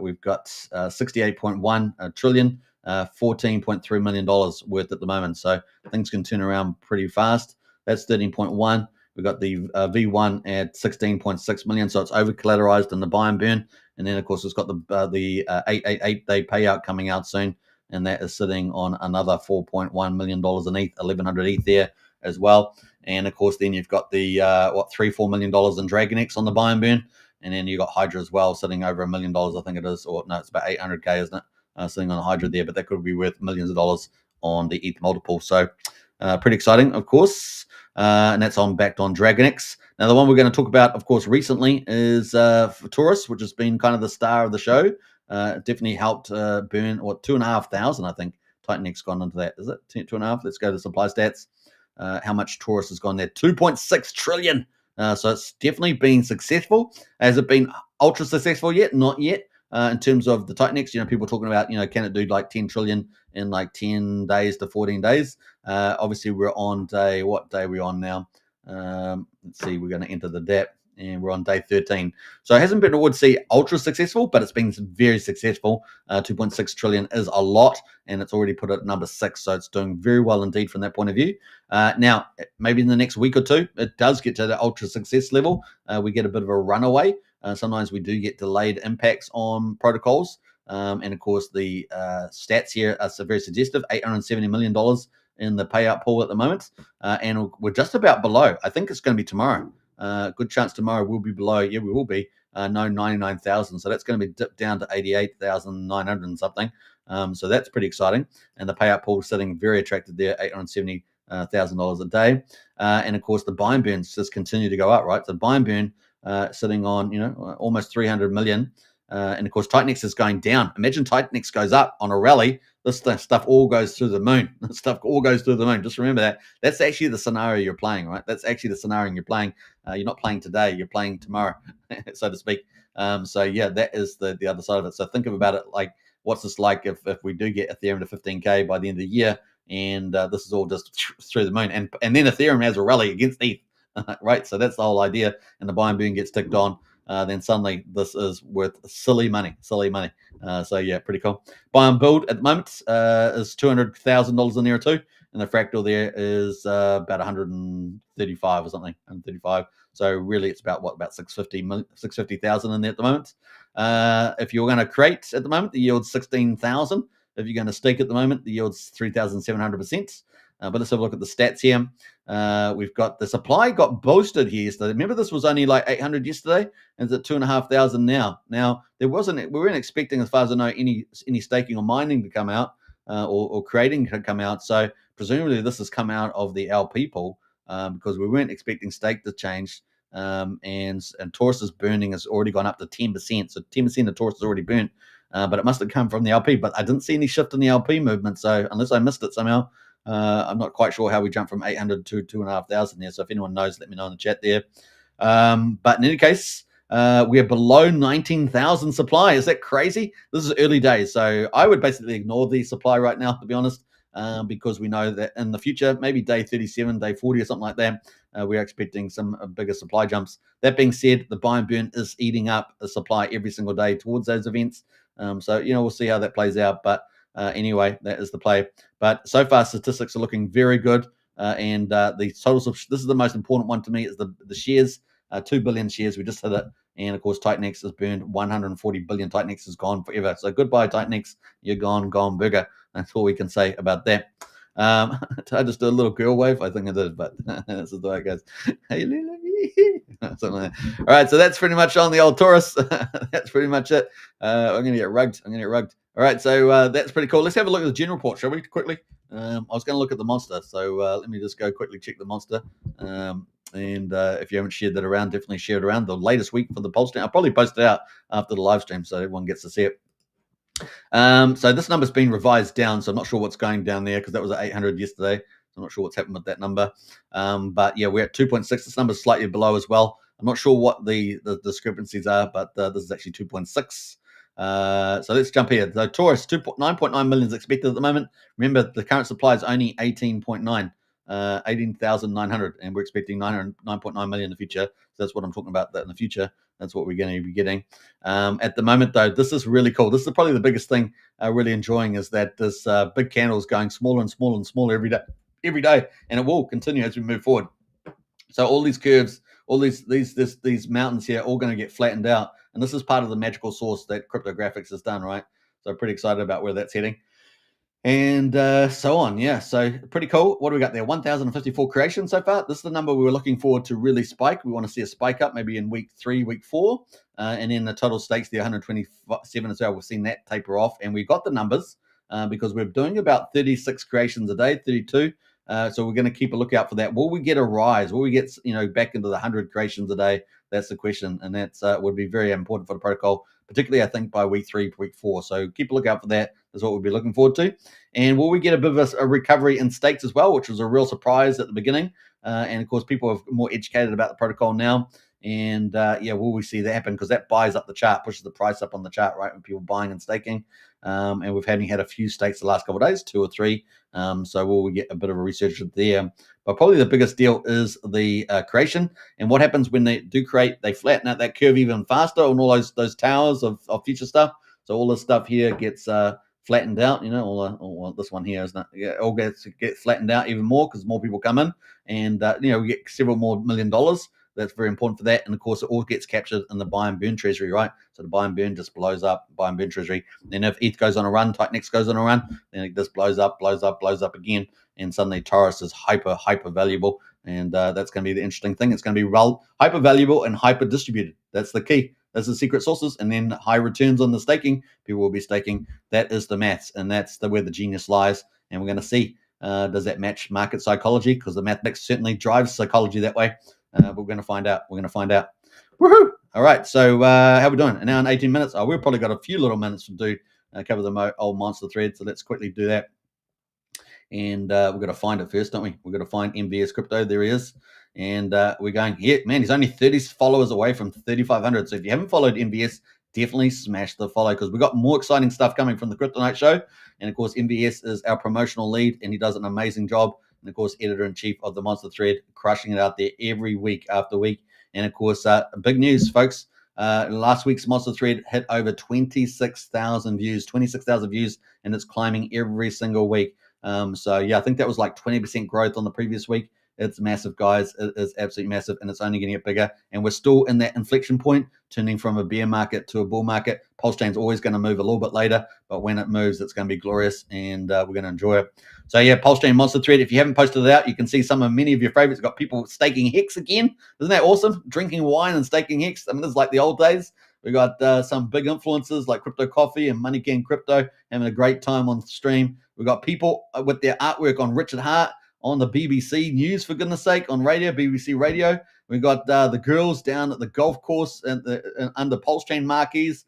we've got 68.1 trillion, $14.3 million worth at the moment. So things can turn around pretty fast. That's 13.1. We've got the V1 at 16.6 million. So it's over collateralized in the buy and burn. And then of course it's got the 888 day payout coming out soon. And that is sitting on another $4.1 million in ETH, 1,100 ETH there as well. And of course, then you've got the $3-4 million in DragonX on the buy and burn, and then you got Hydra as well, sitting over $1 million, I think it is, or no, it's about 800K, isn't it? Sitting on Hydra there, but that could be worth millions of dollars on the ETH multiple. So pretty exciting, of course, and that's backed on DragonX. Now, the one we're going to talk about, of course, recently is Taurus, which has been kind of the star of the show. Definitely helped burn 2,500, I think. Titanx gone into that. Is it 2.5? Let's go to the supply stats. How much Taurus has gone there? 2.6 trillion. So it's definitely been successful. Has it been ultra successful yet? Not yet. In terms of the Titanx, people talking about, can it do like 10 trillion in like 10 days to 14 days? Obviously, we're on what day are we on now? Let's see, we're going to enter the DAP. And we're on day 13. So it hasn't been, I would say, ultra successful, but it's been very successful. 2.6 trillion is a lot, and it's already put it at number 6. So it's doing very well indeed from that point of view. Now, maybe in the next week or two, it does get to the ultra success level. We get a bit of a runaway. Sometimes we do get delayed impacts on protocols. And of course, the stats here are very suggestive, $870 million in the payout pool at the moment. And we're just about below. I think it's going to be tomorrow. Good chance tomorrow we'll be below. Yeah, we will be. 99,000. So that's going to be dipped down to 88,900 and something. So that's pretty exciting. And the payout pool is sitting very attractive there, $870,000 a day. And of course, the buy and burns just continue to go up, right? So buy and burn sitting on, almost 300 million. And of course, Titanx is going down. Imagine Titanx goes up on a rally. This stuff all goes through the moon. This stuff all goes through the moon. Just remember that. That's actually the scenario you're playing, right? That's actually the scenario you're playing. You're not playing today. You're playing tomorrow, so to speak. So, yeah, that is the other side of it. So think about it like, what's this like if we do get Ethereum to 15K by the end of the year, and this is all just through the moon. And then Ethereum has a rally against ETH, right? So that's the whole idea. And the buy and burn gets ticked on. Then suddenly this is worth silly money. So yeah, pretty cool. Buy and build at the moment is $200,000 in there too, and the fractal there is about 135 or something, 135. So really, it's about 650,000 in there at the moment. If you're going to create at the moment, the yield's 16,000. If you're going to stake at the moment, the yield's 3,700%. But let's have a look at the stats here. We've got the supply got boosted here yesterday. Remember, this was only like 800 yesterday, and it's at 2,500 now. Now we weren't expecting, as far as I know, any staking or mining to come out, or creating to come out. So presumably this has come out of the LP pool, because we weren't expecting stake to change. And Taurus's burning has already gone up to 10%. So 10% of Taurus is already burnt, but it must have come from the LP. But I didn't see any shift in the LP movement. So unless I missed it somehow, I'm not quite sure how we jumped from 800 to 2,500 there. So if anyone knows, let me know in the chat there. But in any case, we're below 19,000 supply. Is that crazy? This is early days. So I would basically ignore the supply right now, to be honest, because we know that in the future, maybe day 37, day 40 or something like that, we're expecting some bigger supply jumps. That being said, the buy and burn is eating up the supply every single day towards those events. So, we'll see how that plays out. But anyway, that is the play. But so far, statistics are looking very good. And the totals of, this is the most important one to me, is the shares, 2 billion shares. We just hit it. And of course, Titanx has burned 140 billion. Titanx is gone forever. So goodbye, Titanx. You're gone burger. That's all we can say about that. Did I just do a little girl wave? I think I did, but this is the way it goes. Hey, something like that. All right, so that's pretty much on the old Taurus. That's pretty much it. I'm going to get rugged. All right, so that's pretty cool. Let's have a look at the general report, shall we, quickly? I was going to look at the monster, so let me just go quickly check the monster. And if you haven't shared that around, definitely share it around. The latest week for the PulseChain. I'll probably post it out after the live stream so everyone gets to see it. So this number's been revised down, so I'm not sure what's going down there, because that was at 800 yesterday. So I'm not sure what's happened with that number. But yeah, we're at 2.6. This number's slightly below as well. I'm not sure what the discrepancies are, but this is actually 2.6. So let's jump here. So Taurus, 9.9 million is expected at the moment. Remember, the current supply is only 18.9. 18,900, and we're expecting 9.9 million in the future. So that's what I'm talking about, that in the future. That's what we're going to be getting. At the moment, though, this is really cool. This is probably the biggest thing I'm really enjoying, is that this big candle is going smaller and smaller and smaller every day, and it will continue as we move forward. So all these curves, all these mountains here, are all going to get flattened out, and this is part of the magical source that cryptographics has done, right? So I'm pretty excited about where that's heading. And so on. Yeah, so pretty cool. What do we got there? 1,054 creations so far. This is the number we were looking forward to really spike. We want to see a spike up maybe in week 3, week 4. And then the total stakes, the 127 as well. We've seen that taper off, and we got the numbers because we're doing about 36 creations a day, 32. So we're going to keep a lookout for that. Will we get a rise? Will we get back into the 100 creations a day? That's the question, and that's would be very important for the protocol, particularly I think by week 3, week 4. So keep a lookout for that. That's what we'll be looking forward to. And will we get a bit of a recovery in stakes as well, which was a real surprise at the beginning. And of course, people are more educated about the protocol now. And will we see that happen? Because that buys up the chart, pushes the price up on the chart, right? When people buying and staking. And we've had a few stakes the last couple of days, 2 or 3. So will we get a bit of a research there? But probably the biggest deal is the creation. And what happens when they do create, they flatten out that curve even faster on all those towers of future stuff. So all this stuff here gets flattened out, all this one here is not, all gets flattened out even more because more people come in, and we get several more $1 million. That's very important for that. And of course, it all gets captured in the buy and burn treasury, right? So the buy and burn just blows up, buy and burn treasury. Then if ETH goes on a run, Titanx goes on a run, then it just blows up again. And suddenly Taurus is hyper valuable. And that's going to be the interesting thing. It's going to be hyper valuable and hyper distributed. That's the key. That's the secret sources. And then high returns on the staking. People will be staking. That is the maths. And that's where the genius lies. And we're going to see, does that match market psychology? Because the mathematics certainly drives psychology that way. We're going to find out. Woohoo! All right. So how are we doing? An hour and 18 minutes. Oh, we've probably got a few little minutes to do, cover the old monster thread. So let's quickly do that. And we've got to find it first, don't we? We've got to find MVS Crypto. There he is. And we're going, man, he's only 30 followers away from 3,500. So if you haven't followed MVS, definitely smash the follow, because we've got more exciting stuff coming from the Crypto Night Show. And of course, MVS is our promotional lead, and he does an amazing job. And of course, editor-in-chief of the Monster Thread, crushing it out there every week after week. And of course, big news, folks. Last week's Monster Thread hit over 26,000 views, and it's climbing every single week. So yeah, I think that was like 20% growth on the previous week. It's massive, guys. It is absolutely massive, and it's only going to get bigger. And we're still in that inflection point, turning from a bear market to a bull market. PulseChain's always going to move a little bit later, but when it moves, it's going to be glorious, and we're going to enjoy it. So yeah, PulseChain Monster Thread. If you haven't posted it out, you can see many of your favorites. We've got people staking Hex again. Isn't that awesome? Drinking wine and staking Hex. I mean, this is like the old days. We got some big influencers like Crypto Coffee and Money Can Crypto having a great time on the stream. We got people with their artwork on Richard Hart on the BBC News, for goodness sake, on radio, BBC Radio. We got the girls down at the golf course under PulseChain marquees,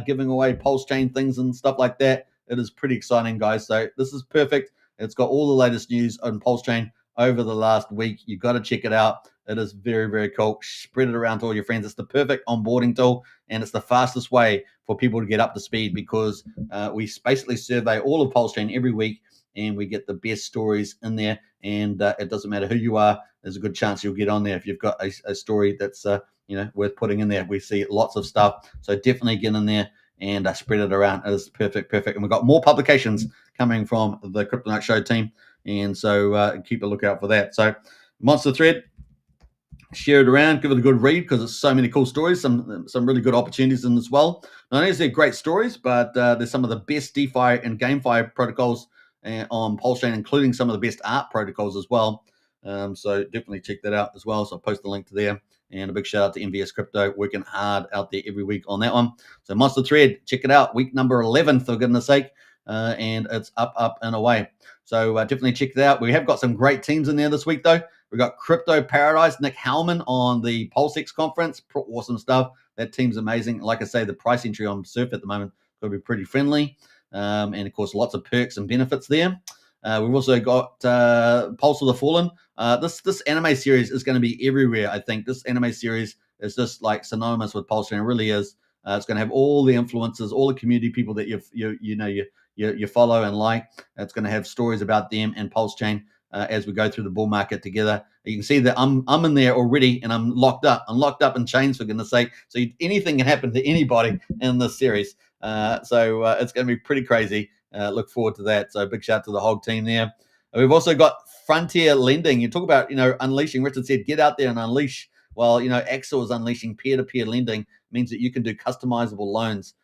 giving away PulseChain things and stuff like that. It is pretty exciting, guys. So this is perfect. It's got all the latest news on PulseChain over the last week. You've got to check it out. It is very, very cool. Spread it around to all your friends. It's the perfect onboarding tool, and it's the fastest way for people to get up to speed because we basically survey all of PulseChain every week, and we get the best stories in there. And it doesn't matter who you are. There's a good chance you'll get on there if you've got a story that's worth putting in there. We see lots of stuff, so definitely get in there and spread it around. It is perfect. And we've got more publications coming from the Crypto Night Show team, and so keep a lookout for that. So Monster Thread, share it around, give it a good read because it's so many cool stories, some really good opportunities in as well. Not only is there great stories, but there's some of the best DeFi and GameFi protocols on PulseChain, including some of the best art protocols as well. So definitely check that out as well. So I'll post the link to there. And a big shout out to MVS Crypto, working hard out there every week on that one. So Monster Thread, check it out. Week number 11, for goodness sake. And it's up and away. So definitely check it out. We have got some great teams in there this week, though. We've got Crypto Paradise, Nick Hellman on the PulseX conference. Awesome stuff. That team's amazing. Like I say, the price entry on Surf at the moment is going to be pretty friendly. And, of course, lots of perks and benefits there. We've also got Pulse of the Fallen. This anime series is going to be everywhere, I think. This anime series is just like synonymous with PulseChain. It really is. It's going to have all the influencers, all the community people that you follow and like. It's going to have stories about them and PulseChain as we go through the bull market together. You can see that I'm in there already, and I'm locked up. I'm locked up in chains, for goodness sake. So anything can happen to anybody in this series. So it's going to be pretty crazy. Look forward to that. So big shout out to the Hog team there. We've also got Frontier Lending. You talk about, unleashing. Richard said, get out there and unleash. Well, Axel is unleashing peer-to-peer lending. It means that you can do customizable loans,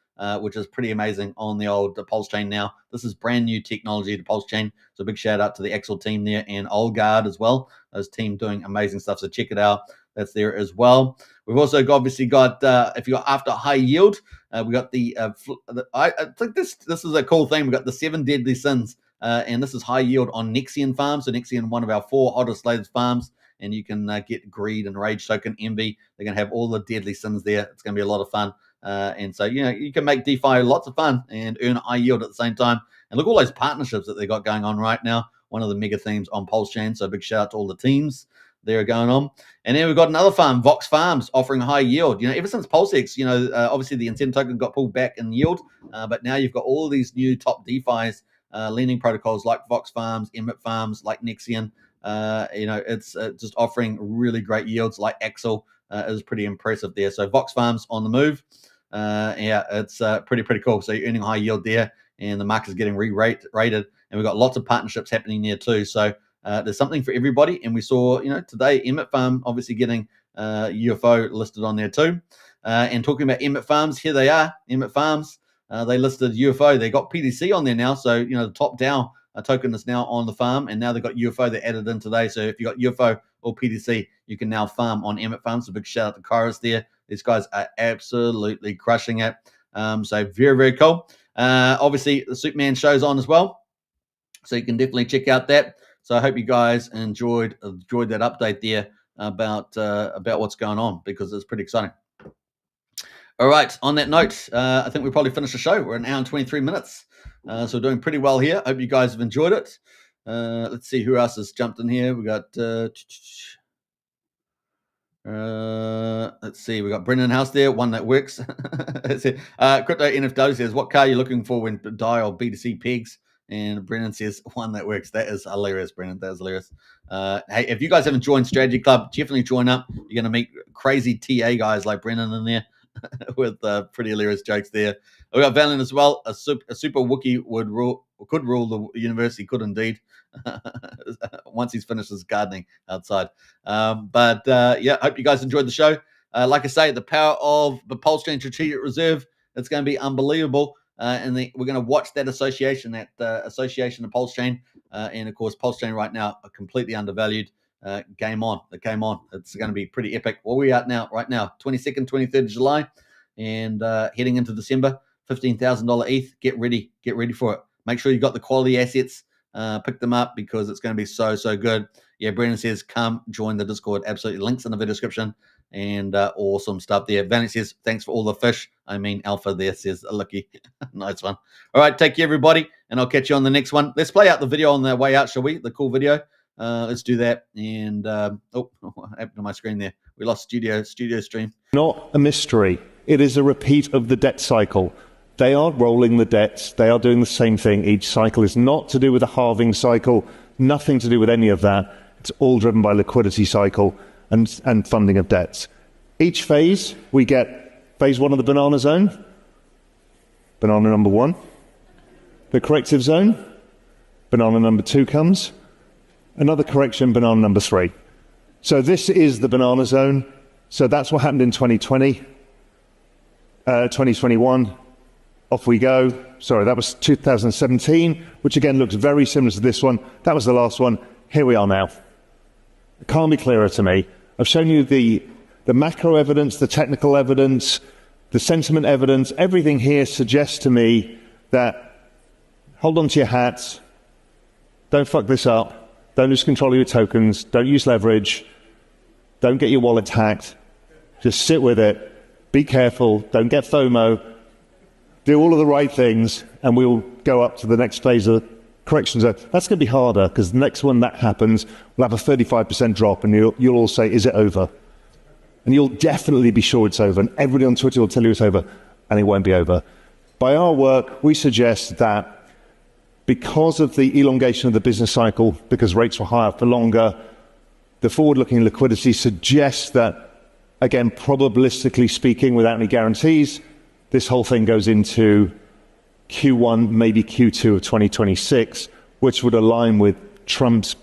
which is pretty amazing on the old PulseChain now. This is brand new technology to PulseChain. So big shout out to the Axel team there and Olgard as well. Those team doing amazing stuff. So check it out. That's there as well. We've also obviously got, if you're after high yield, we got I think this is a cool thing. We got the 7 deadly sins, and this is high yield on Nexian farms. So Nexian, one of our 4 hottest latest farms, and you can get greed and rage token, envy. They're going to have all the deadly sins there. It's going to be a lot of fun. And so, you can make DeFi lots of fun and earn high yield at the same time. And look at all those partnerships that they got going on right now. One of the mega themes on PulseChain. So big shout out to all the teams that are going on. And then we've got another farm, Vox Farms, offering high yield. Ever since PulseX, obviously the incentive token got pulled back in yield, but now you've got all these new top DeFi's lending protocols like Vox Farms, Emmet Farms, like Nexian. It's just offering really great yields. Like Axel is pretty impressive there. So Vox Farms on the move. It's pretty cool. So you're earning high yield there, and the market is getting re-rated, and we've got lots of partnerships happening there too. So there's something for everybody. And we saw, today Emmet Farm obviously getting UFO listed on there too. And talking about Emmet Farms, here they are, Emmet Farms. They listed UFO. They got PDC on there now. So, the top down token is now on the farm, and now they've got UFO they added in today. So if you got UFO or PDC, you can now farm on Emmet Farms. So big shout out to Kairos there. These guys are absolutely crushing it. So very, very cool. Obviously, the Superman show's on as well. So you can definitely check out that. So I hope you guys enjoyed that update there about what's going on, because it's pretty exciting. All right. On that note, I think we probably finished the show. We're an hour and 23 minutes. So we're doing pretty well here. Hope you guys have enjoyed it. Let's see who else has jumped in here. We got let's see. We got Brendan House there, one that works. Crypto NFW says, what car are you looking for when dial B2C pegs? And Brennan says, one that works. That is hilarious, Brennan. That is hilarious. Hey, if you guys haven't joined Strategy Club, definitely join up. You're going to meet crazy TA guys like Brennan in there with pretty hilarious jokes there. We got Valen as well. A super Wookie would rule or could rule the universe. He could indeed, once he's finished his gardening outside. Yeah, hope you guys enjoyed the show. Like I say, the power of the PulseChain Strategic Reserve, it's going to be unbelievable. And we're going to watch that association, association of PulseChain. And of course, PulseChain right now are completely undervalued. Game on. It's going to be pretty epic. Well, we're out now, right now, 22nd, 23rd of July, and heading into December, $15,000 ETH. Get ready for it. Make sure you got the quality assets. Pick them up because it's going to be so good. Yeah, Brendan says, come join the Discord. Absolutely. Links in the video description, and awesome stuff there. Vanity says, thanks for all the fish. I mean, Alpha there says, lucky. Nice one. All right, take care, everybody, and I'll catch you on the next one. Let's play out the video on the way out, shall we? The cool video. Let's do that. And what happened to my screen there? We lost studio stream. Not a mystery. It is a repeat of the debt cycle. They are rolling the debts. They are doing the same thing each cycle. It's not to do with a halving cycle, nothing to do with any of that. It's all driven by liquidity cycle and funding of debts. Each phase, we get phase 1 of the banana zone, banana number 1. The corrective zone, banana number 2 comes. Another correction, banana number 3. So this is the banana zone. So that's what happened in 2020, 2021. Off we go. Sorry, that was 2017, which again looks very similar to this one. That was the last one. Here we are now. It can't be clearer to me. I've shown you the macro evidence, the technical evidence, the sentiment evidence. Everything here suggests to me that hold on to your hats. Don't fuck this up. Don't lose control of your tokens. Don't use leverage. Don't get your wallet hacked. Just sit with it. Be careful. Don't get FOMO. Do all of the right things, and we'll go up to the next phase of correction zone. That's going to be harder, because the next one that happens, we'll have a 35% drop, and you'll all say, is it over? And you'll definitely be sure it's over, and everybody on Twitter will tell you it's over, and it won't be over. By our work, we suggest that because of the elongation of the business cycle, because rates were higher for longer, the forward-looking liquidity suggests that, again, probabilistically speaking, without any guarantees, this whole thing goes into Q1, maybe Q2 of 2026, which would align with Trump's,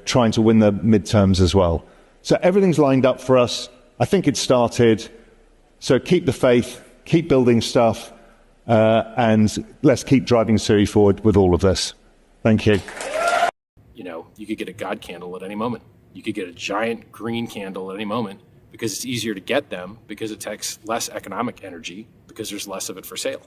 trying to win the midterms as well. So everything's lined up for us. I think it started. So keep the faith, keep building stuff, and let's keep driving Siri forward with all of this. Thank you. You could get a God candle at any moment. You could get a giant green candle at any moment, because it's easier to get them, because it takes less economic energy, because there's less of it for sale.